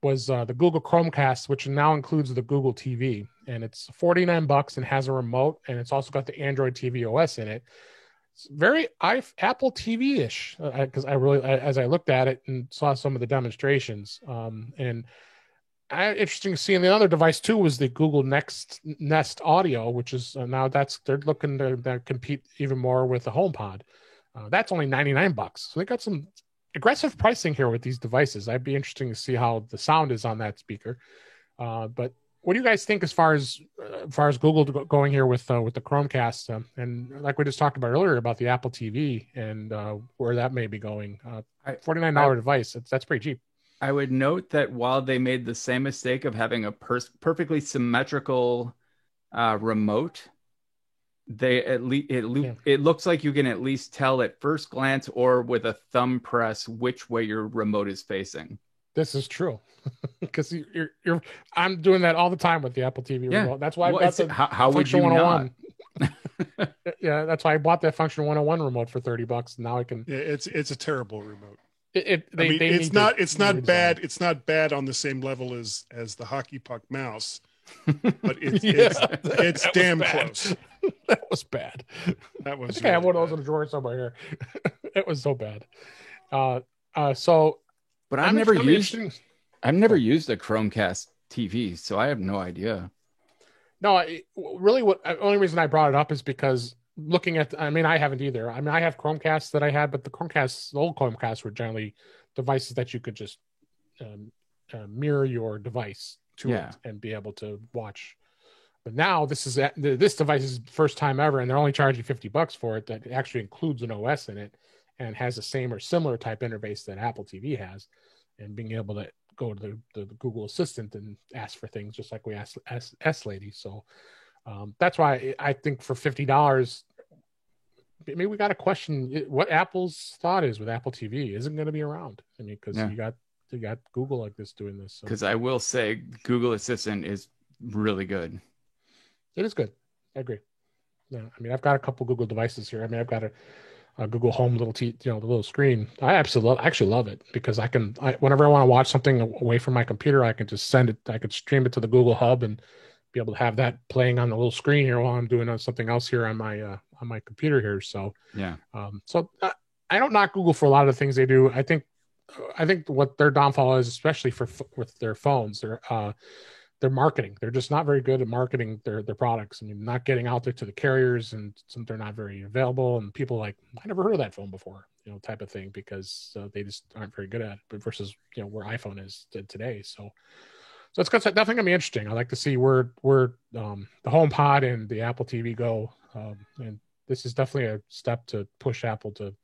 was the Google Chromecast, which now includes the Google TV, and it's $49 and has a remote, and it's also got the Android TV OS in it. It's very Apple TV-ish because as I looked at it and saw some of the demonstrations, and interesting to see. And the other device too was the Google Nest Audio, which is now they're looking to compete even more with the HomePod. That's only $99, so they got some aggressive pricing here with these devices. I'd be interesting to see how the sound is on that speaker. But what do you guys think as far as Google going here with the Chromecast? And like we just talked about earlier about the Apple TV and where that may be going. $49 device. That's pretty cheap. I would note that while they made the same mistake of having a perfectly symmetrical remote, it looks like you can at least tell at first glance or with a thumb press which way your remote is facing. This is true because I'm doing that all the time with the Apple TV remote. That's why I bought the how would you 101. Yeah, that's why I bought that Function 101 remote for $30. Now I can. Yeah, it's a terrible remote. It's not bad. It's not bad on the same level as the hockey puck mouse, but it's damn close. That was bad. That was. I think I have one of those in the drawer somewhere here. It was so bad. But I've never used a Chromecast TV, so I have no idea. No, really, only reason I brought it up is because looking at, I haven't either. I have Chromecasts that I had, but the old Chromecasts were generally devices that you could just mirror your device to it and be able to watch. But now this device is the first time ever, and they're only charging $50 for it. That actually includes an OS in it and has the same or similar type interface that Apple TV has, and being able to go to the Google Assistant and ask for things just like we asked S Lady. So that's why I think for $50, maybe we got to question what Apple's thought is with Apple TV. Isn't going to be around. Because you got Google like this doing this. Because I will say, Google Assistant is really good. It is good. I agree. Yeah, I've got a couple Google devices here. I've got a Google Home the little screen. I actually love it because whenever I want to watch something away from my computer, I can just send it. I could stream it to the Google Hub and be able to have that playing on the little screen here while I'm doing something else here on my computer here. So yeah. So I don't knock Google for a lot of the things they do. I think what their downfall is, especially with their phones, their marketing. They're just not very good at marketing their products. Not getting out there to the carriers, and they're not very available. And people I never heard of that phone before, type of thing, because they just aren't very good at it. But versus where iPhone is today. So it's definitely gonna be interesting. I like to see where the HomePod and the Apple TV go. And this is definitely a step to push Apple to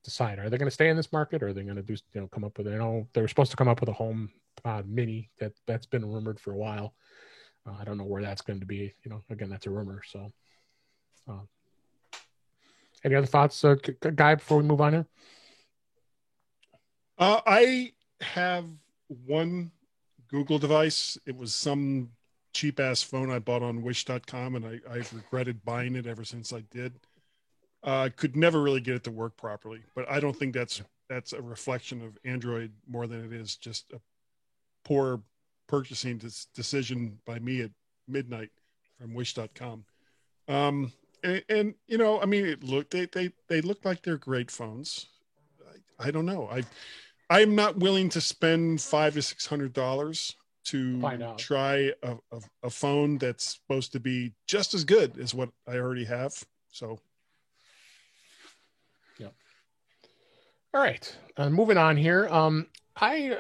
decide: are they going to stay in this market, or are they going to do come up with it? They were supposed to come up with a HomePod Mini that's been rumored for a while. I don't know where that's going to be. Again, that's a rumor. So, any other thoughts, Guy, before we move on here? I have one Google device. It was some cheap ass phone I bought on wish.com, and I've regretted buying it ever since I did. I could never really get it to work properly, but I don't think that's a reflection of Android more than it is just a poor purchasing decision by me at midnight from wish.com. And they look like they're great phones. I don't know. I'm not willing to spend $500 to $600 to try a phone that's supposed to be just as good as what I already have. So. Yeah. All right. Moving on here. I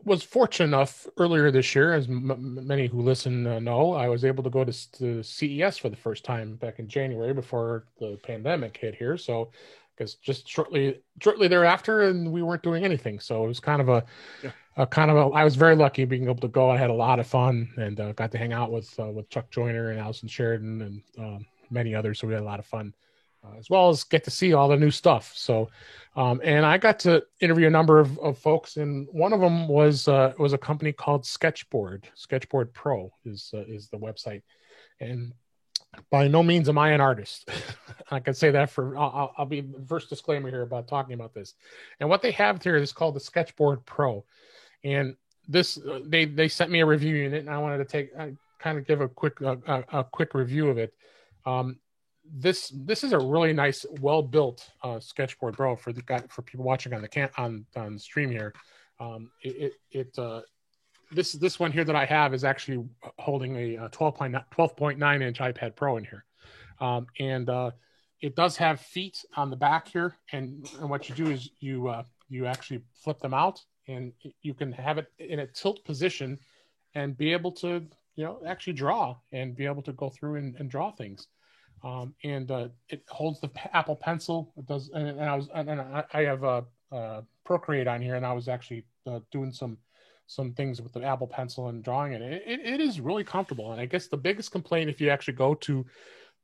was fortunate enough earlier this year, as many who listen know, I was able to go to CES for the first time back in January before the pandemic hit here. So, because just shortly thereafter, and we weren't doing anything. So it was kind of I was very lucky being able to go. I had a lot of fun and got to hang out with Chuck Joyner and Allison Sheridan and many others. So we had a lot of fun. As well as get to see all the new stuff. So, and I got to interview a number of folks, and one of them was a company called Sketchboard. Sketchboard Pro is the website, and by no means am I an artist. I can say that I'll be the first disclaimer here about talking about this. And what they have here is called the Sketchboard Pro, and this they sent me a review unit, and I wanted to kind of give a quick review of it. This is a really nice, well built sketchboard, bro. For people watching on the stream here, this one here that I have is actually holding a 12.9 inch iPad Pro in here, and it does have feet on the back here, and what you do is you actually flip them out, and you can have it in a tilt position, and be able to actually draw and be able to go through and draw things. It holds the Apple Pencil. It does, and I have Procreate on here, and I was actually doing some things with the Apple Pencil and drawing it. It is really comfortable. And I guess the biggest complaint, if you actually go to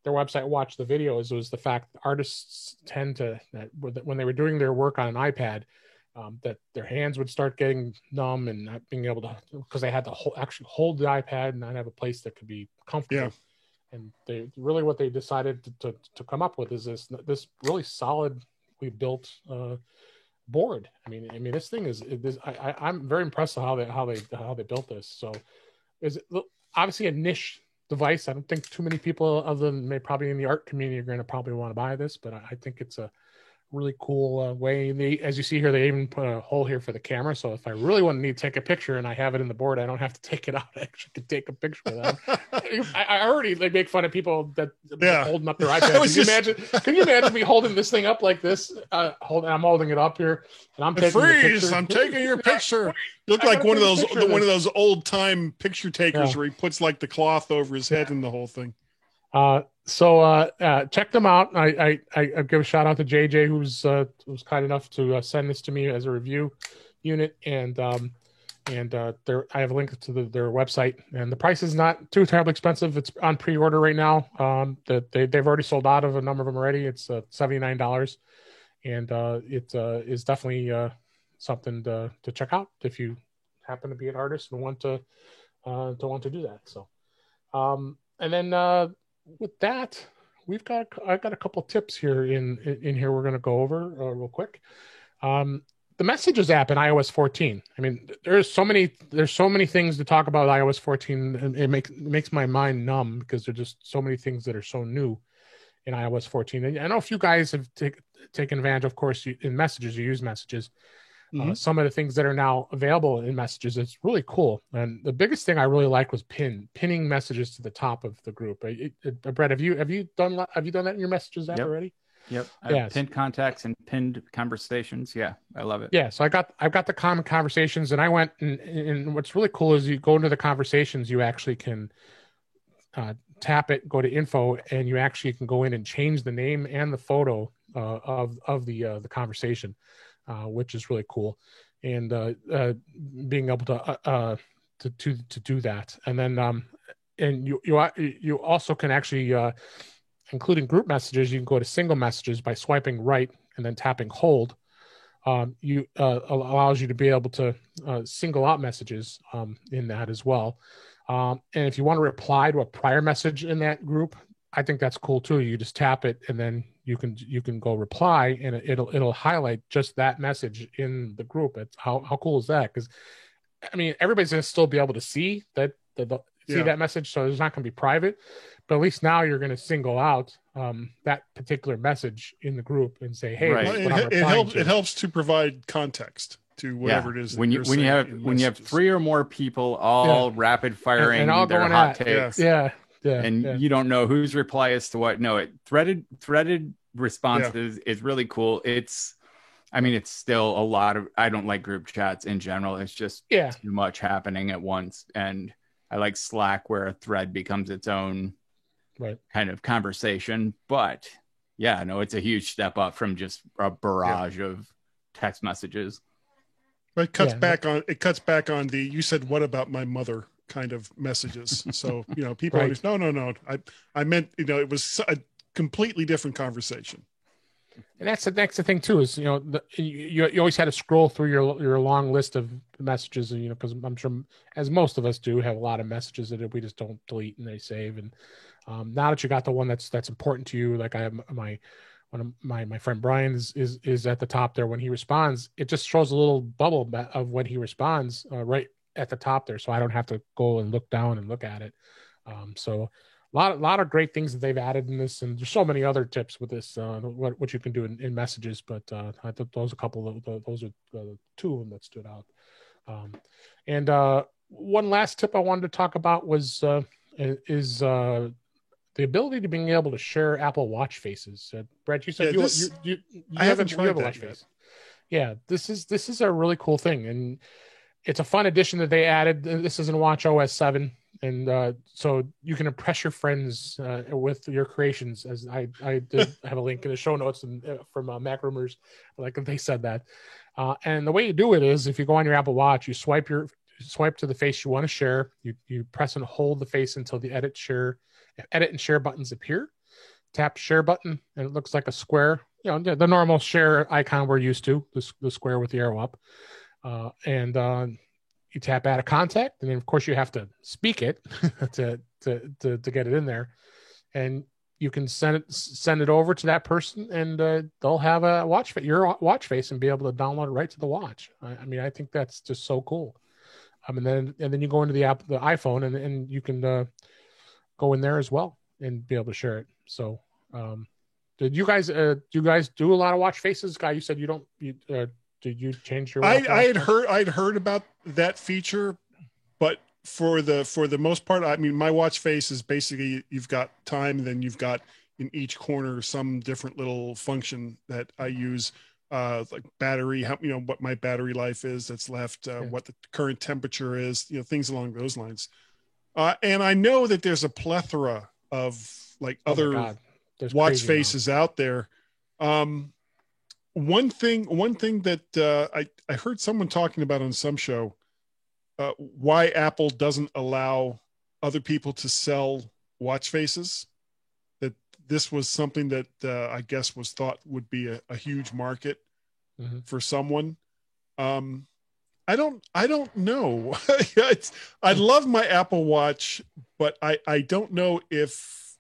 their website, watch the videos, was the fact that artists tend to, when they were doing their work on an iPad, that their hands would start getting numb and not being able to, because they had to actually hold the iPad and not have a place that could be comfortable. Yeah. And what they decided to come up with is this really solidly built board. I mean, this thing is I'm very impressed with how they built this. So, is it obviously a niche device? I don't think too many people, other than probably in the art community, are going to probably want to buy this. But I think it's a really cool way. As you see here, they even put a hole here for the camera. So if I really want to take a picture and I have it in the board, I don't have to take it out. I actually could take a picture of that. I already make fun of people that holding up their iPad. Can you imagine me holding this thing up like this? I'm holding it up here, and I'm taking freeze. I'm taking your picture. You look like one of those old time picture takers where he puts like the cloth over his head and the whole thing. So check them out. I give a shout out to JJ, who's kind enough to send this to me as a review unit, and I have a link to their website, and the price is not too terribly expensive. It's on pre-order right now. They've already sold out of a number of them already. It's $79, and it is definitely something to check out if you happen to be an artist and want to do that. So, and then. With that, I've got a couple tips here in here we're going to go over real quick. The Messages app in iOS 14. I mean, there's so many things to talk about iOS 14, and it makes my mind numb because there's just so many things that are so new in iOS 14. And I know a few guys have taken advantage. Of course, in Messages, you use Messages. Mm-hmm. Some of the things that are now available in Messages, it's really cool. And the biggest thing I really like was pinning messages to the top of the group. Brett, have you done that in your Messages app already? Yep. I've pinned contacts and pinned conversations. Yeah, I love it. Yeah, so I've got the common conversations, and I went and what's really cool is you go into the conversations, you actually can tap it, go to info, and you actually can go in and change the name and the photo of the conversation. Which is really cool, and being able to do that, and then and you also can actually, including group messages, you can go to single messages by swiping right and then tapping hold. Allows you to be able to single out messages in that as well, and if you want to reply to a prior message in that group, I think that's cool too. You just tap it, and then you can go reply, and it'll highlight just that message in the group. It's how cool is that? Because I mean, everybody's gonna still be able to see that that message, so it's not gonna be private. But at least now you're gonna single out that particular message in the group and say, "Hey, right. It helps to provide context to whatever it is. When you have three or more people all rapid firing and all their hot takes, you don't know whose reply is to what. No, threaded responses is really cool. It's still a lot of, I don't like group chats in general. It's just too much happening at once. And I like Slack, where a thread becomes its own kind of conversation. But it's a huge step up from just a barrage of text messages. But it cuts back on the, you said, what about my mother kind of messages. So, people no. I meant, it was a completely different conversation. And that's the next thing too, is, you always had to scroll through your long list of messages, and, because I'm sure, as most of us do, have a lot of messages that we just don't delete and they save. And now that you got the one that's important to you, like I have one of my friend Brian is at the top there. When he responds, it just shows a little bubble of when he responds, right at the top there, so I don't have to go and look down and look at it. So a lot of great things that they've added in this, and there's so many other tips with this, what you can do in messages. But I thought those those are two of them that stood out. And one last tip I wanted to talk about was the ability to being able to share Apple Watch faces. Brett, you said you haven't tried that yet. Face. Yeah, this is a really cool thing, and it's a fun addition that they added. This is in Watch OS 7, and so you can impress your friends with your creations. As I did have a link in the show notes from Mac Rumors, like they said that. And the way you do it is if you go on your Apple Watch, you swipe to the face you want to share. You press and hold the face until the edit and share buttons appear. Tap share button, and it looks like a square. The normal share icon we're used to, the square with the arrow up. And you tap add a contact, and then of course you have to speak it to get it in there. And you can send it over to that person, and they'll have your watch face and be able to download it right to the watch. I mean, I think that's just so cool. And then you go into the iPhone, and you can go in there as well and be able to share it. So, did you guys do a lot of watch faces? Guy, you said you don't. Did you change your? I'd heard about that feature, but for the most part, I mean, my watch face is basically you've got time, and then you've got in each corner some different little function that I use, like battery, what my battery life is that's left, what the current temperature is, things along those lines. And I know that there's a plethora of like other watch faces out there. One thing that I heard someone talking about on some show, why Apple doesn't allow other people to sell watch faces, that this was something that I guess was thought would be a huge market for someone. I don't know. I love my Apple Watch, but I don't know if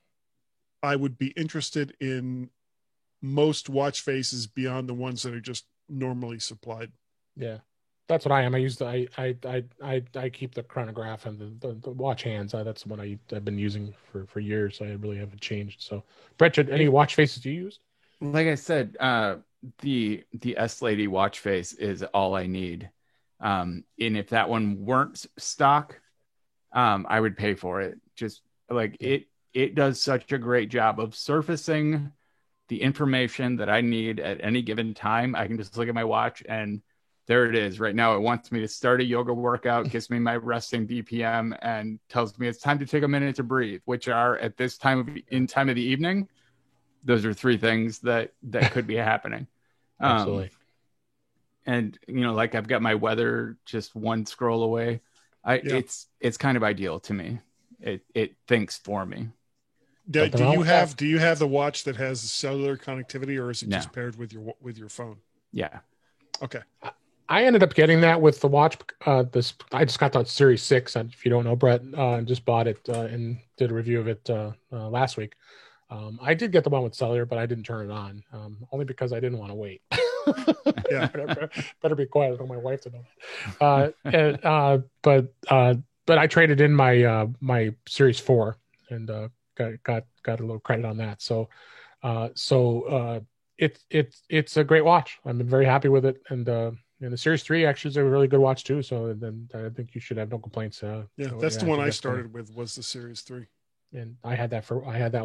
I would be interested in most watch faces beyond the ones that are just normally supplied. Yeah, that's what I am. I use I keep the chronograph and the watch hands. That's the one I've been using for years. I really haven't changed. So, Brett, any watch faces do you use? Like I said, the S Lady watch face is all I need. And if that one weren't stock, I would pay for it. Just like it does such a great job of surfacing the information that I need at any given time. I can just look at my watch and there it is. Right now, it wants me to start a yoga workout, gives me my resting BPM, and tells me it's time to take a minute to breathe, which are at this time of the evening. Those are three things that could be happening. Absolutely. And like I've got my weather just one scroll away. It's kind of ideal to me. It thinks for me. Do you have the watch that has cellular connectivity, or is it just paired with your phone? Yeah. Okay. I ended up getting that with the watch. I just got the Series 6. If you don't know, Brett, just bought it and did a review of it last week. I did get the one with cellular, but I didn't turn it on, only because I didn't want to wait. Yeah. better be quiet. I don't want my wife to know. But I traded in my Series 4 and got a little credit on that. So it's a great watch. I've been very happy with it, and the Series 3 actually is a really good watch too. So then I think you should have no complaints. That's the one I started with, was the Series 3. And I had that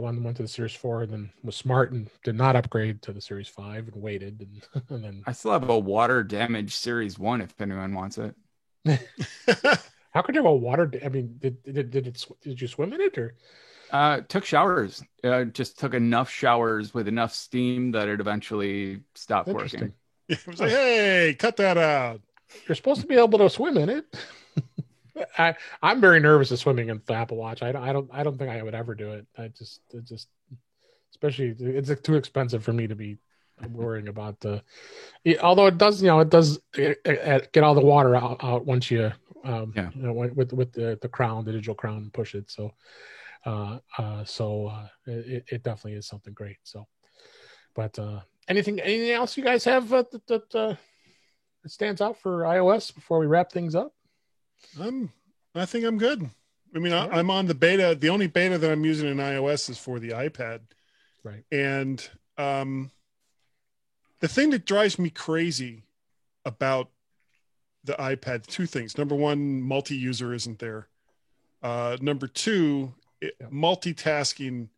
one, went to the Series 4, and then was smart and did not upgrade to the Series 5 and waited. And then I still have a water damaged Series 1 if anyone wants it. How could you have a water? I mean, did you swim in it or? Took showers. Just took enough showers with enough steam that it eventually stopped working. It was like, hey, cut that out. You're supposed to be able to swim in it. I'm very nervous of swimming in the Apple Watch. I don't think I would ever do it. It just especially it's too expensive for me to be worrying about although it does get all the water out once you with the crown, the digital crown, and push it. So it definitely is something great. So, but anything else you guys have that stands out for iOS before we wrap things up? I think I'm good. I mean, All right. I'm on the beta. The only beta that I'm using in iOS is for the iPad. Right. And the thing that drives me crazy about the iPad, two things. Number one, multi-user isn't there. Number two, multitasking,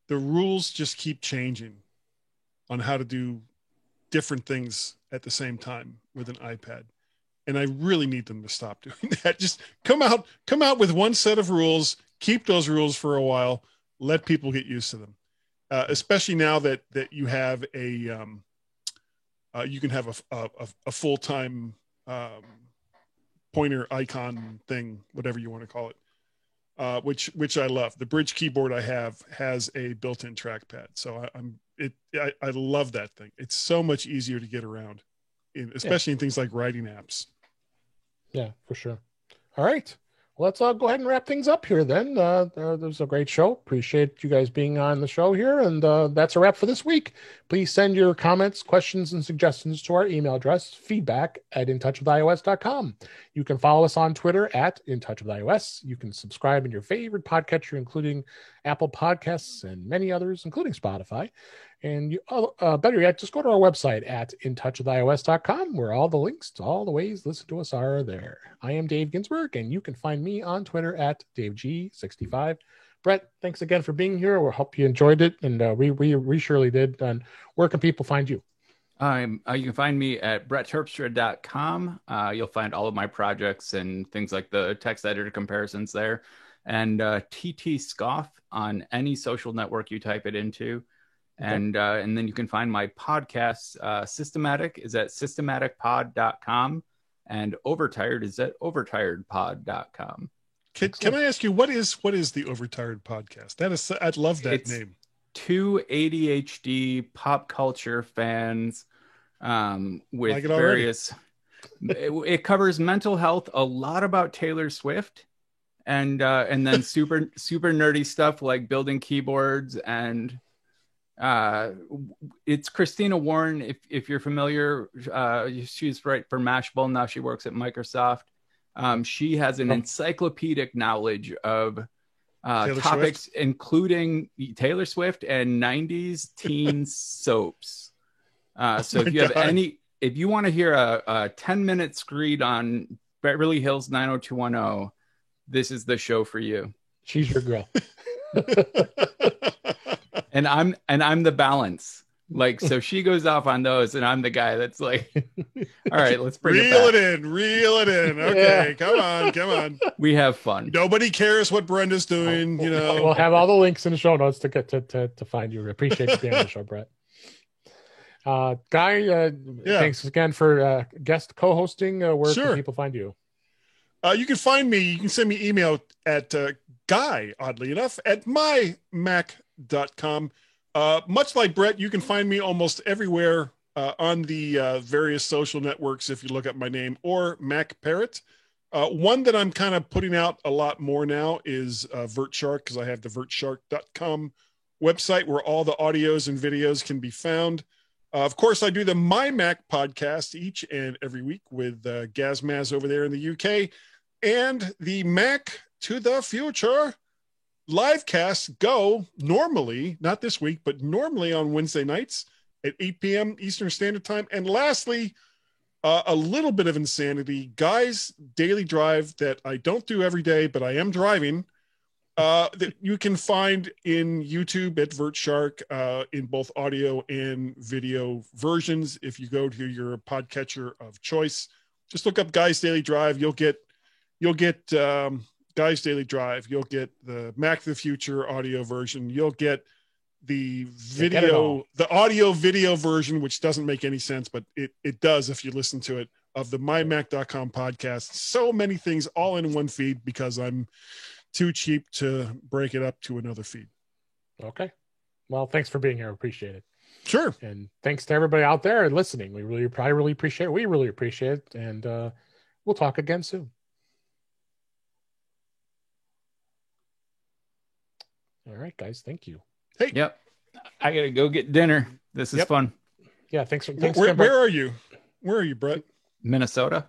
the rules just keep changing on how to do different things at the same time with an iPad. And I really need them to stop doing that. Just come out with one set of rules, keep those rules for a while, let people get used to them. Especially now that you have you can have a full-time pointer icon thing, whatever you want to call it, which I love. The Bridge keyboard I have has a built-in trackpad, so I love that thing. It's so much easier to get around, especially in things like writing apps. Yeah, for sure. All right. Well, let's go ahead and wrap things up here then. There's a great show. Appreciate you guys being on the show here. And that's a wrap for this week. Please send your comments, questions, and suggestions to our email address, feedback@intouchwithios.com. You can follow us on Twitter @intouchwithios. You can subscribe in your favorite podcatcher, including Apple Podcasts and many others, including Spotify. And better yet, just go to our website intouchwithios.com, where all the links to all the ways to listen to us are there. I am Dave Ginsburg, and you can find me on Twitter @DaveG65. Brett, thanks again for being here. We hope you enjoyed it, and we surely did. And where can people find you? You can find me at brettterpstra.com. You'll find all of my projects and things like the text editor comparisons there. And TT Scoff on any social network you type it into. And then you can find my podcast, Systematic, is at systematicpod.com, and Overtired is at overtiredpod.com. Can I ask you, what is the Overtired podcast? I'd love that name. Two ADHD pop culture fans with like various. It covers mental health, a lot about Taylor Swift, and then super nerdy stuff like building keyboards and. It's Christina Warren, if you're familiar. She's right for Mashable. Now she works at Microsoft. She has an encyclopedic knowledge of topics Swift, including Taylor Swift and 90s teen soaps. So if you want to hear a 10-minute screed on Beverly Hills 90210, this is the show for you. She's your girl. And I'm the balance. Like, so she goes off on those, and I'm the guy that's like, all right, let's bring it back. Reel it in. Okay, yeah. Come on. We have fun. Nobody cares what Brenda's doing, you know. We'll have all the links in the show notes to get to find you. Appreciate you being on the show, Brett. Guy, thanks again for guest co-hosting. Where can people find you? You can find me. You can send me email at Guy, oddly enough, at mymac.com. Much like Brett, you can find me almost everywhere on the various social networks if you look up my name, or Mac Parrot. One that I'm kind of putting out a lot more now is VertShark, because I have the vertshark.com website where all the audios and videos can be found. Of course, I do the My Mac podcast each and every week with Gazmaz over there in the UK, and the Mac to the Future livecast go normally, not this week, but normally on Wednesday nights at 8 p.m. Eastern Standard Time. And lastly, a little bit of insanity, Guy's Daily Drive that I don't do every day, but I am driving, that you can find in YouTube at VertShark in both audio and video versions. If you go to your podcatcher of choice, just look up Guy's Daily Drive. You'll get Guy's Daily Drive. You'll get the Mac of the Future audio version. You'll get the video, the audio video version, which doesn't make any sense, but it does if you listen to it, of the mymac.com podcast. So many things all in one feed because I'm too cheap to break it up to another feed. Okay. Well, thanks for being here. Appreciate it. Sure. And thanks to everybody out there listening. We really appreciate it. We really appreciate it. And we'll talk again soon. All right, guys. Thank you. Hey. Yep. I got to go get dinner. This is fun. Yeah. Thanks. Where are you? Where are you, Brett? Minnesota.